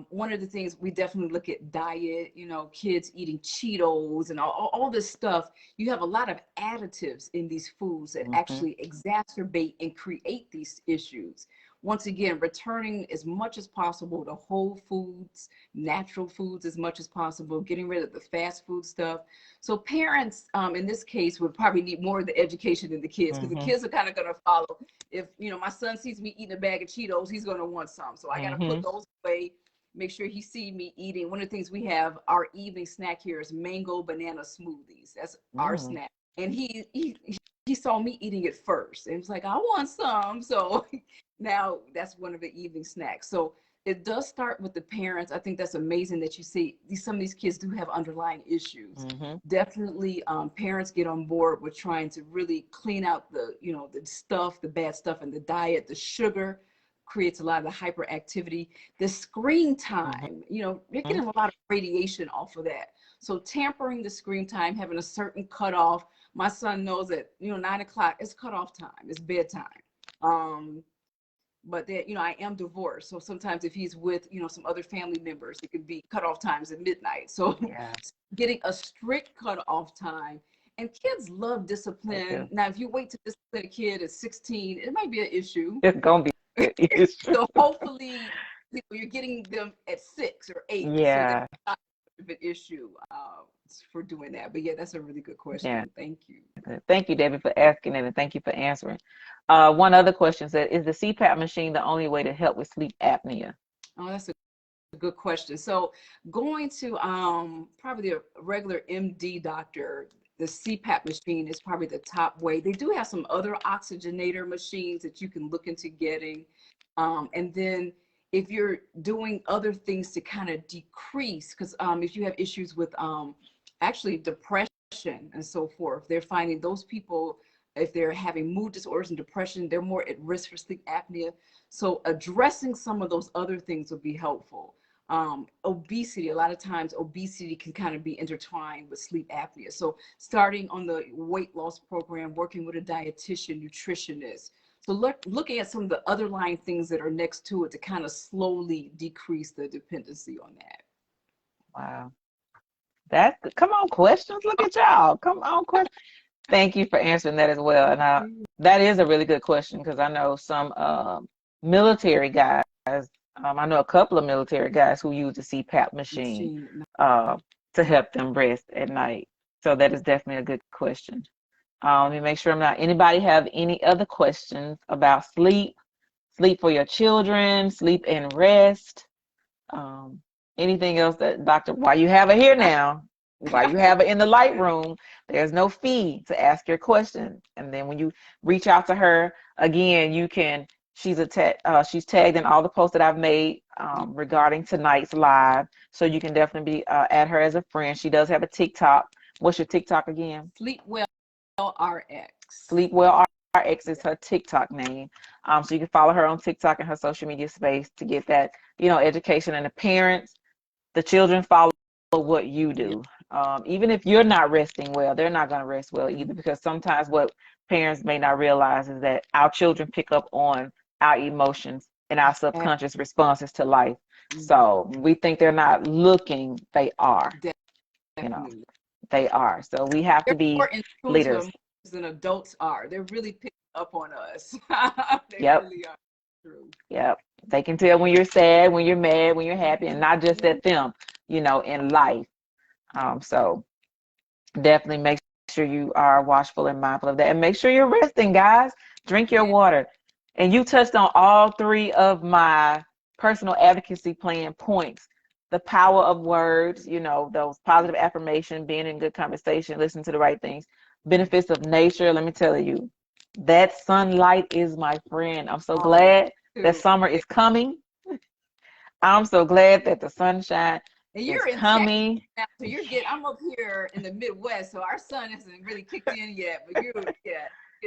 One of the things we definitely look at diet, kids eating Cheetos and all this stuff. You have a lot of additives in these foods that Mm-hmm. actually exacerbate and create these issues. Once again, returning as much as possible to whole foods, natural foods as much as possible, getting rid of the fast food stuff. So parents, in this case, would probably need more of the education than the kids, because the Mm-hmm. kids are kind of going to follow. If, my son sees me eating a bag of Cheetos, he's going to want some. So I got to Mm-hmm. put those away, make sure he sees me eating. One of the things we have, our evening snack here is mango banana smoothies. That's our Mm. snack. And he saw me eating it first and was like, I want some. So now that's one of the evening snacks. So it does start with the parents. I think that's amazing that you see some of these kids do have underlying issues. Definitely, parents get on board with trying to really clean out the, the stuff, the bad stuff in the diet. The sugar creates a lot of the hyperactivity. The screen time, you're getting a lot of radiation off of that. So tampering the screen time, having a certain cutoff. My son knows that, 9 o'clock is cutoff time, it's bedtime. But that, I am divorced. So sometimes if he's with, some other family members, it could be cutoff times at midnight. So getting a strict cutoff time, and kids love discipline. Now, if you wait to discipline a kid at 16, it might be an issue. It's going to be an issue. So hopefully you're getting them at 6 or 8. Yeah. So that's not an issue for doing that. But yeah, that's a really good question. Yeah. Thank you. Thank you, Debbie, for asking it, and thank you for answering. One other question said, is the CPAP machine the only way to help with sleep apnea? Oh, that's a good question. So going to probably a regular MD doctor, the CPAP machine is probably the top way. They do have some other oxygenator machines that you can look into getting. And then if you're doing other things to kind of decrease, because if you have issues with actually depression and so forth, they're finding those people, if they're having mood disorders and depression, they're more at risk for sleep apnea. So addressing some of those other things would be helpful. Obesity, a lot of times obesity can kind of be intertwined with sleep apnea. So starting on the weight loss program, working with a dietitian, nutritionist. So looking at some of the underlying things that are next to it to kind of slowly decrease the dependency on that. Wow. Come on, questions. Look at y'all. Come on, questions. Thank you for answering that as well. And that is a really good question, because I know some military guys, I know a couple of military guys who use the CPAP machine to help them rest at night. So that is definitely a good question. Let me make sure anybody have any other questions about sleep for your children, sleep and rest? Anything else that, Doctor, while you have her here now, while you have her in the light room, there's no fee to ask your question. And then when you reach out to her, again, you can, she's tagged in all the posts that I've made regarding tonight's live. So you can definitely add her as a friend. She does have a TikTok. What's your TikTok again? Sleepwell RX. Sleepwell RX is her TikTok name. So you can follow her on TikTok and her social media space to get that, education. And the parents, the children follow what you do. Even if you're not resting well, they're not going to rest well either, because sometimes what parents may not realize is that our children pick up on our emotions and our subconscious responses to life. So we think they're not looking, they are. Definitely. They are. So we have to be leaders. Than adults are. They're really picking up on us. They really are. True. Yep. They can tell when you're sad, when you're mad, when you're happy, and not just at them, in life. So definitely make sure you are watchful and mindful of that, and make sure you're resting, guys. Drink your water. And you touched on all 3 of my personal advocacy plan points. The power of words, those positive affirmation, being in good conversation, listening to the right things. Benefits of nature. Let me tell you, that sunlight is my friend. I'm so glad that summer is coming. I'm so glad that the sunshine is coming. Now, so I'm up here in the Midwest, so our sun hasn't really kicked in yet, but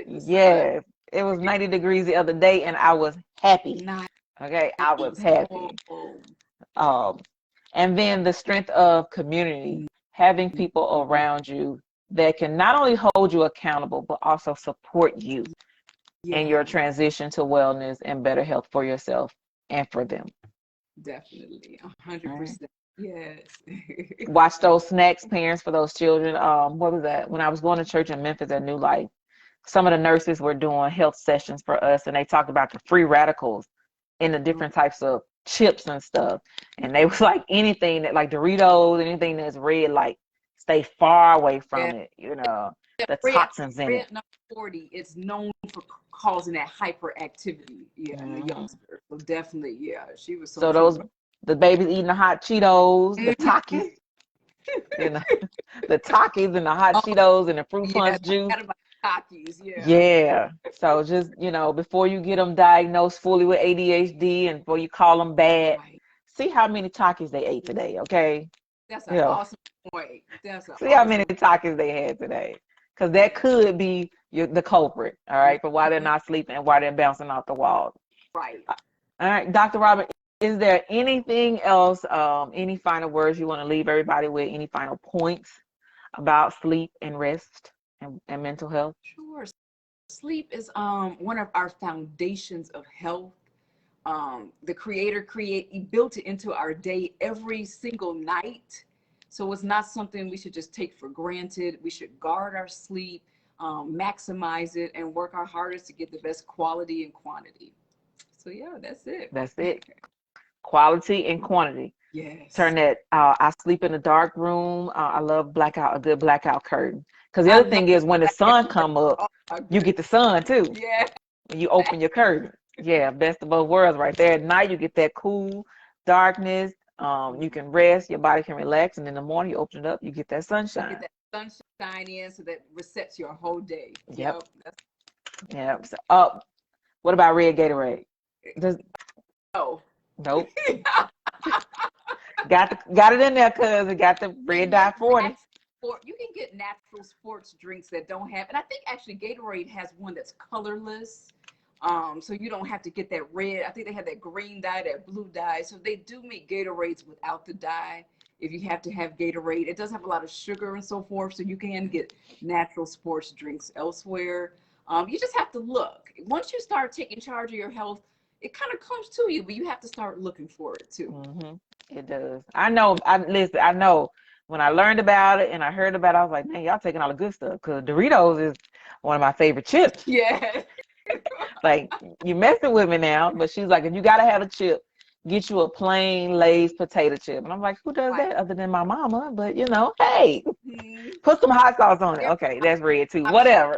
yes, it was 90 degrees the other day, and I was happy. Okay, I was happy. And then the strength of community, having people around you that can not only hold you accountable, but also support you in your transition to wellness and better health for yourself and for them. Definitely, 100%. Yes. Watch those snacks, parents, for those children. What was that? When I was going to church in Memphis at New Life, some of the nurses were doing health sessions for us, and they talked about the free radicals in the different types of chips and stuff. And they was like, anything that, like Doritos, anything that's red, like, stay far away from it, the toxins in it. Number 40, it's known for causing that hyperactivity, in the youngster. So definitely, she was so the babies eating the hot Cheetos, the Takis, the Takis and the hot Cheetos and the fruit punch juice. Cockies, yeah. Yeah. So just, before you get them diagnosed fully with ADHD and before you call them bad, Right. see how many Takis they ate today, okay? That's an Yeah. awesome point. That's an See how many awesome Takis they had today. Because that yeah. could be the culprit, all right, for why they're Mhm. not sleeping and why they're bouncing off the wall. Right. All right, Dr. Robyn, is there anything else, any final words you want to leave everybody with, any final points about sleep and rest and mental health? Sure. Sleep is one of our foundations of health. The creator built it into our day every single night. So it's not something we should just take for granted. We should guard our sleep, maximize it, and work our hardest to get the best quality and quantity. So yeah, that's it. That's it. Quality and quantity. Yes. Turn that. I sleep in a dark room. I love a good blackout curtain. Because the I other love thing the is when the blackout sun curtain. come up, Oh my you get goodness. the sun too. Yeah. When you open your curtain. Yeah, best of both worlds right there. At night, you get that cool darkness. You can rest, your body can relax, and in the morning, you open it up, you get that You sunshine. get that sunshine in, so that resets your whole day. Yep, Yep. That's yep. So, what about red Gatorade? Does oh. Nope. Got it in there, cause it got the red And dye 40. you can get natural sports drinks that don't have, and I think actually Gatorade has one that's colorless. So you don't have to get that red. I think they have that green dye, that blue dye. So they do make Gatorades without the dye. If you have to have Gatorade, it does have a lot of sugar and so forth. So you can get natural sports drinks elsewhere. You just have to look. Once you start taking charge of your health, it kind of comes to you, but you have to start looking for it too. It does. I know. Listen. I know. When I learned about it and I heard about it, I was like, man, y'all taking all the good stuff. Cause Doritos is one of my favorite chips. Yeah. Like, you messing with me now. But she's like, if you gotta have a chip, get you a plain Lay's potato chip. And I'm like, who does Right. that other than my mama? But hey, Mhm. put some hot sauce on it. There Okay, that's red too. are options. Whatever.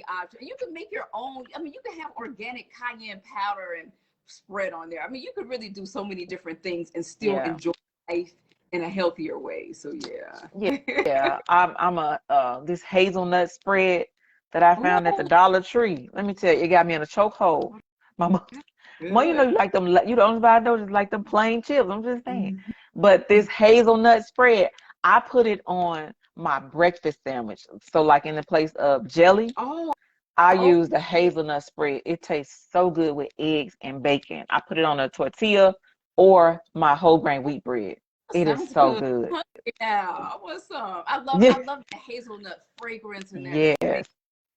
Option. And you can make your own. I mean, you can have organic cayenne powder and spread on there. I mean, you could really do so many different things and still Yeah. enjoy life in a healthier way. So Yeah. yeah. Yeah. I'm a this hazelnut spread that I found at the Ooh, Dollar Tree. Let me tell you, it got me in a chokehold. Mama, well, good. you like them. You don't buy those, just like them plain chips. I'm just saying. Mhm. But this hazelnut spread, I put it on my breakfast sandwich. So, like in the place of jelly, Oh, I oh, use the hazelnut spread. It tastes so good with eggs and bacon. I put it on a tortilla or my whole grain wheat bread. It is sounds so good. good. Yeah, I want some. I love the hazelnut fragrance and that flavor. Yes.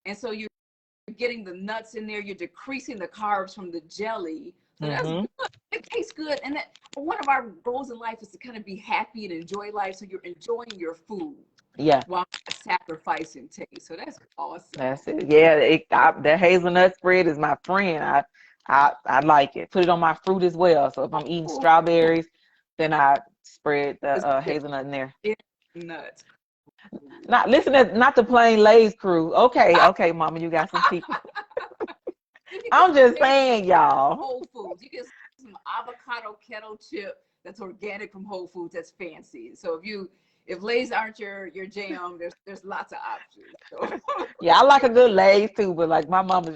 And so you're getting the nuts in there. You're decreasing the carbs from the jelly. So that's Mm-hmm. good. It tastes good. And that one of our goals in life is to kind of be happy and enjoy life. So you're enjoying your food Yeah. while sacrificing taste. So that's awesome. That's it. Yeah, the hazelnut spread is my friend. I like it. Put it on my fruit as well. So if I'm eating Oh, strawberries, then I spread the it's hazelnut in there. nuts. Not the plain Lay's crew. Okay, Mama, you got some people. You can I'm get just some saying, y'all. Whole Foods. You get some avocado kettle chip that's organic from Whole Foods. That's fancy. So if Lay's aren't your jam, there's lots of options. So. Yeah, I like a good Lay's too, but like my mama,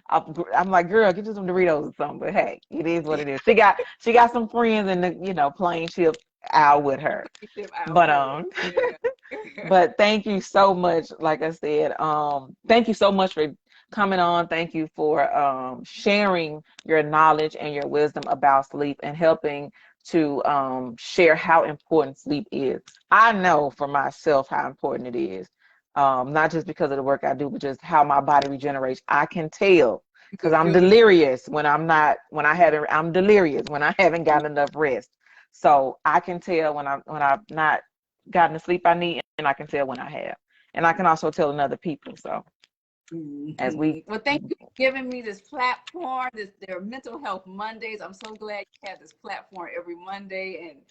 I'm like, girl, get you some Doritos or something. But hey, it is what it is. She got some friends in the plain chip aisle with her. Chip out But with it. Yeah. but thank you so much. Like I said, thank you so much for coming on. Thank you for sharing your knowledge and your wisdom about sleep and helping to share how important sleep is. I know for myself how important it is. Not just because of the work I do, but just how my body regenerates. I can tell because I'm Good. delirious I'm delirious when I haven't gotten enough rest. So I can tell when I've not gotten the sleep I need, and I can tell when I have. And I can also tell in other people. So as we Well, thank you for giving me this platform. Their mental health Mondays. I'm so glad you have this platform every Monday, and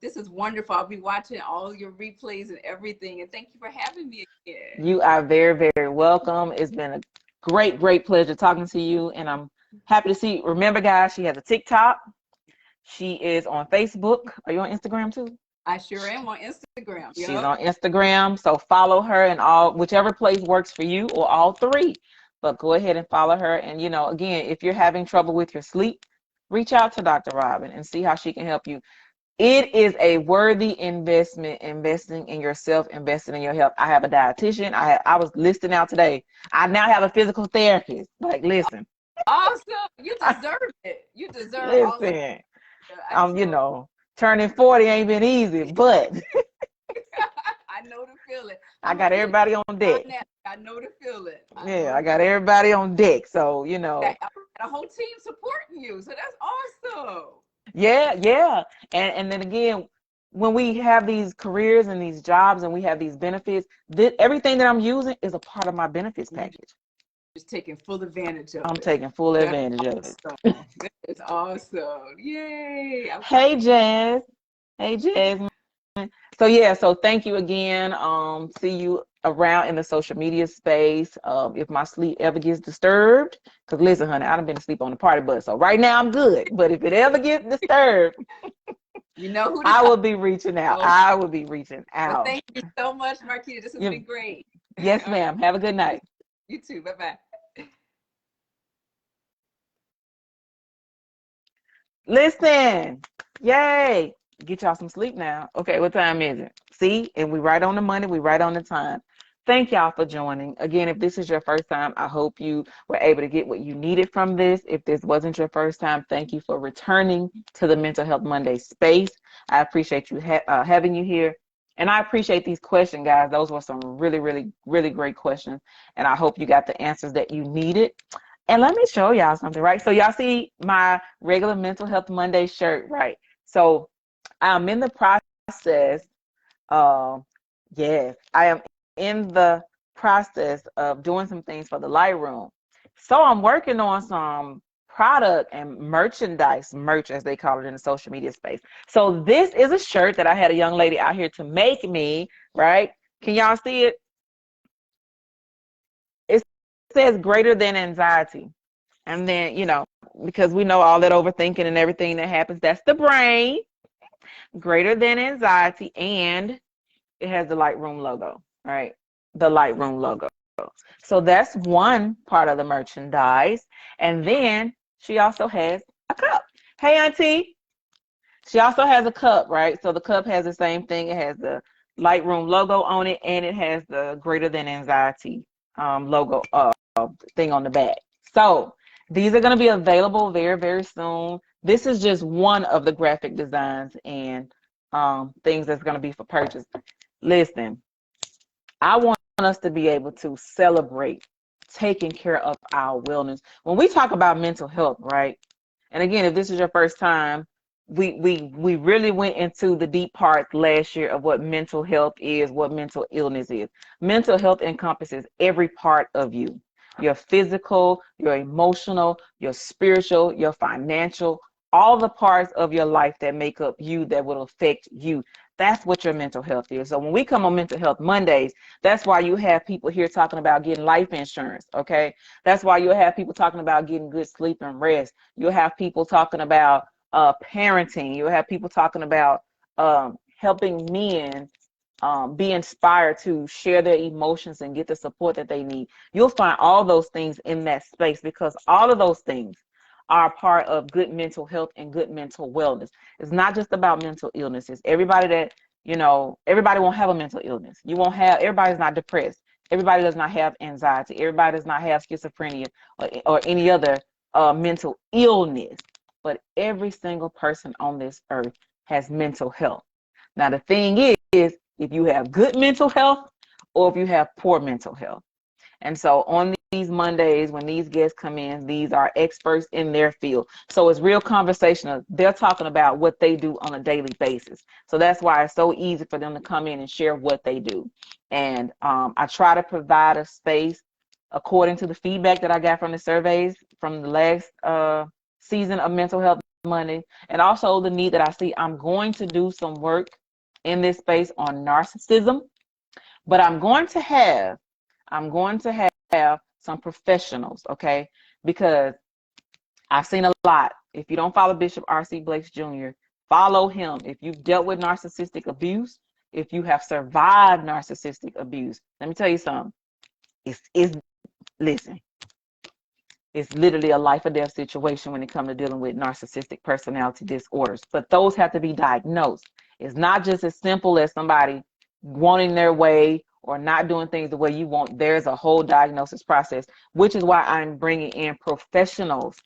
this is wonderful. I'll be watching all your replays and everything. And thank you for having me again. You are very, very welcome. It's been a great, great pleasure talking to you. And I'm happy to see. Remember, guys, she has a TikTok. She is on Facebook. Are you on Instagram too? I sure am on Instagram. She's on Instagram, so follow her in all whichever place works for you or all three. But go ahead and follow her. And again, if you're having trouble with your sleep, reach out to Dr. Robyn and see how she can help you. It is a worthy investment, investing in yourself, investing in your health. I have a dietitian. I was listing out today. I now have a physical therapist. Like, listen. Awesome. You deserve it. You deserve all of it. Listen, turning 40 ain't been easy, but I know the feeling. I got everybody on deck. I know the feeling. I got everybody on deck. So, a whole team supporting you. So that's awesome. Yeah. And then again, when we have these careers and these jobs and we have these benefits, everything that I'm using is a part of my benefits package. Just taking full advantage of it. I'm taking full advantage of it. That is awesome. Yay. Hey, Jazz. Hey, Jasmine. So thank you again. See you around in the social media space. If my sleep ever gets disturbed, because listen, honey, I done been asleep on the party bus, so right now I'm good. But if it ever gets disturbed, you know who I will be reaching out. I will be reaching out. Well, thank you so much, Marquita. This has been great. Yes, ma'am. Have a good night. You too. Bye-bye. Listen, yay. Get y'all some sleep now. Okay, what time is it? See, and we right on the money, we right on the time. Thank y'all for joining. Again, if this is your first time, I hope you were able to get what you needed from this. If this wasn't your first time, thank you for returning to the Mental Health Monday space. I appreciate you having you here. And I appreciate these questions, guys. Those were some really, really, really great questions. And I hope you got the answers that you needed. And let me show y'all something, right? So y'all see my regular Mental Health Monday shirt, right? So I'm in the process. Yes, I am in the process of doing some things for the Lightroom. So I'm working on some product and merch, as they call it in the social media space. So this is a shirt that I had a young lady out here to make me, right? Can y'all see it? It says greater than anxiety. And then, because we know all that overthinking and everything that happens, that's the brain. Greater than anxiety, and it has the Lightroom logo, right? The Lightroom logo. So that's one part of the merchandise. And then she also has a cup. Hey, Auntie. She also has a cup, right? So the cup has the same thing. It has the Lightroom logo on it, and it has the greater than anxiety logo thing on the back. So these are going to be available very, very soon. This is just one of the graphic designs and things that's going to be for purchase. Listen, I want us to be able to celebrate taking care of our wellness. When we talk about mental health, right? And again, if this is your first time, we really went into the deep parts last year of what mental health is, what mental illness is. Mental health encompasses every part of you. Your physical, your emotional, your spiritual, your financial, all the parts of your life that make up you that will affect you. That's what your mental health is. So when we come on Mental Health Mondays, that's why you have people here talking about getting life insurance, okay? That's why you'll have people talking about getting good sleep and rest. You'll have people talking about parenting. You'll have people talking about helping men be inspired to share their emotions and get the support that they need. You'll find all those things in that space because all of those things are part of good mental health and good mental wellness. It's not just about mental illnesses. Everybody that, everybody won't have a mental illness. Everybody's not depressed. Everybody does not have anxiety. Everybody does not have schizophrenia or any other mental illness. But every single person on this earth has mental health. Now, the thing is, if you have good mental health or if you have poor mental health. And so on these Mondays, when these guests come in, these are experts in their field. So it's real conversational. They're talking about what they do on a daily basis. So that's why it's so easy for them to come in and share what they do. And I try to provide a space according to the feedback that I got from the surveys from the last season of Mental Health Monday, and also the need that I see. I'm going to do some work in this space on narcissism, but I'm going to have some professionals, okay? Because I've seen a lot. If you don't follow Bishop R.C. Blakes Jr., Follow him. If you've dealt with narcissistic abuse, if you have survived narcissistic abuse, let me tell you something. Listen, it's literally a life or death situation when it comes to dealing with narcissistic personality disorders. But those have to be diagnosed. It's not just as simple as somebody wanting their way or not doing things the way you want. There's a whole diagnosis process, which is why I'm bringing in professionals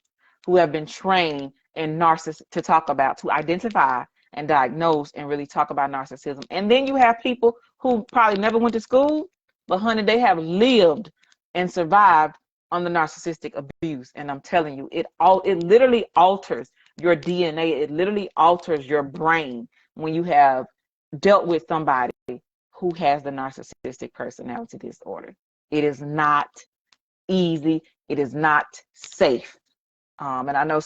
who have been trained in narcissism to talk about, to identify and diagnose and really talk about narcissism. And then you have people who probably never went to school, but honey, they have lived and survived on the narcissistic abuse. And I'm telling you, it literally alters your DNA. It literally alters your brain when you have dealt with somebody who has the narcissistic personality disorder. It is not easy. It is not safe. And I know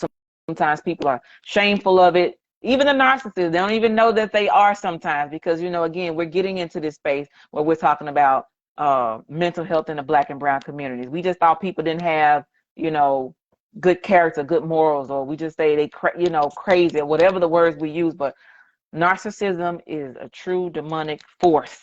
sometimes people are shameful of it. Even the narcissists, they don't even know that they are sometimes, because, you know, again, we're getting into this space where we're talking about mental health in the Black and brown communities. We just thought people didn't have, you know, good character, good morals, or we just say they, crazy, or whatever the words we use. But narcissism is a true demonic force,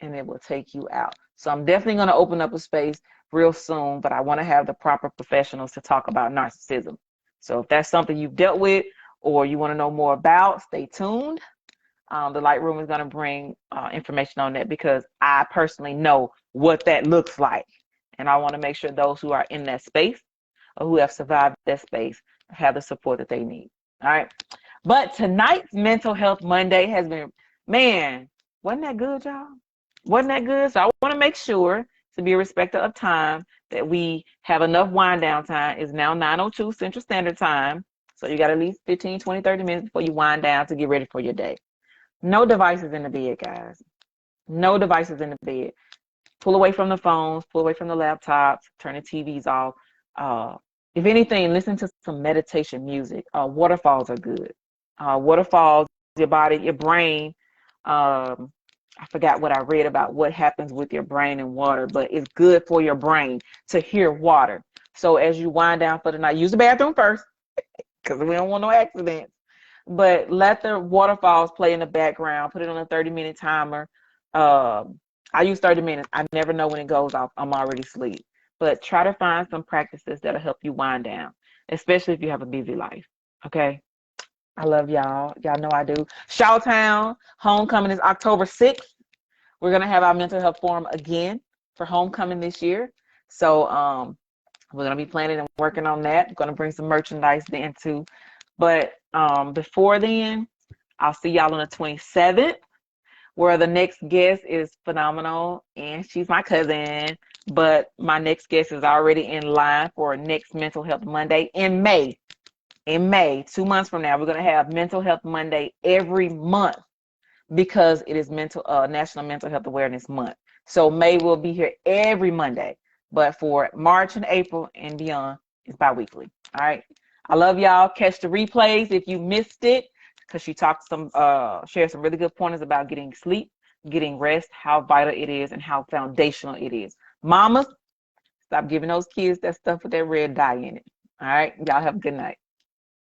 and it will take you out. So I'm definitely going to open up a space real soon, but I want to have the proper professionals to talk about narcissism. So if that's something you've dealt with or you want to know more about, stay tuned. The Light Room is going to bring information on that, because I personally know what that looks like. And I want to make sure those who are in that space or who have survived that space have the support that they need. All right. But tonight's Mental Health Monday has been, man, wasn't that good, y'all? Wasn't that good? So I want to make sure, to be a respecter of time, that we have enough wind down time. It's now 9:02 Central Standard Time. So you got at least 15, 20, 30 minutes before you wind down to get ready for your day. No devices in the bed, guys. No devices in the bed. Pull away from the phones, pull away from the laptops, turn the TVs off. If anything, listen to some meditation music. Waterfalls are good. Waterfalls, your body, your brain. I forgot what I read about what happens with your brain and water, but it's good for your brain to hear water. So as you wind down for the night, use the bathroom first, because we don't want no accidents. But let the waterfalls play in the background. Put it on a 30-minute timer. I use 30 minutes. I never know when it goes off. I'm already asleep. But try to find some practices that'll help you wind down, especially if you have a busy life. Okay? I love y'all. Y'all know I do. Shawtown Homecoming is October 6th. We're going to have our mental health forum again for homecoming this year. So we're going to be planning and working on that. I'm going to bring some merchandise then too. But before then, I'll see y'all on the 27th, where the next guest is phenomenal, and she's my cousin. But my next guest is already in line for next Mental Health Monday in May. In May, 2 months from now, we're going to have Mental Health Monday every month, because it is National Mental Health Awareness Month. So May will be here every Monday. But for March and April and beyond, it's bi-weekly. All right. I love y'all. Catch the replays if you missed it, because she shared some really good pointers about getting sleep, getting rest, how vital it is, and how foundational it is. Mamas, stop giving those kids that stuff with that red dye in it. All right. Y'all have a good night.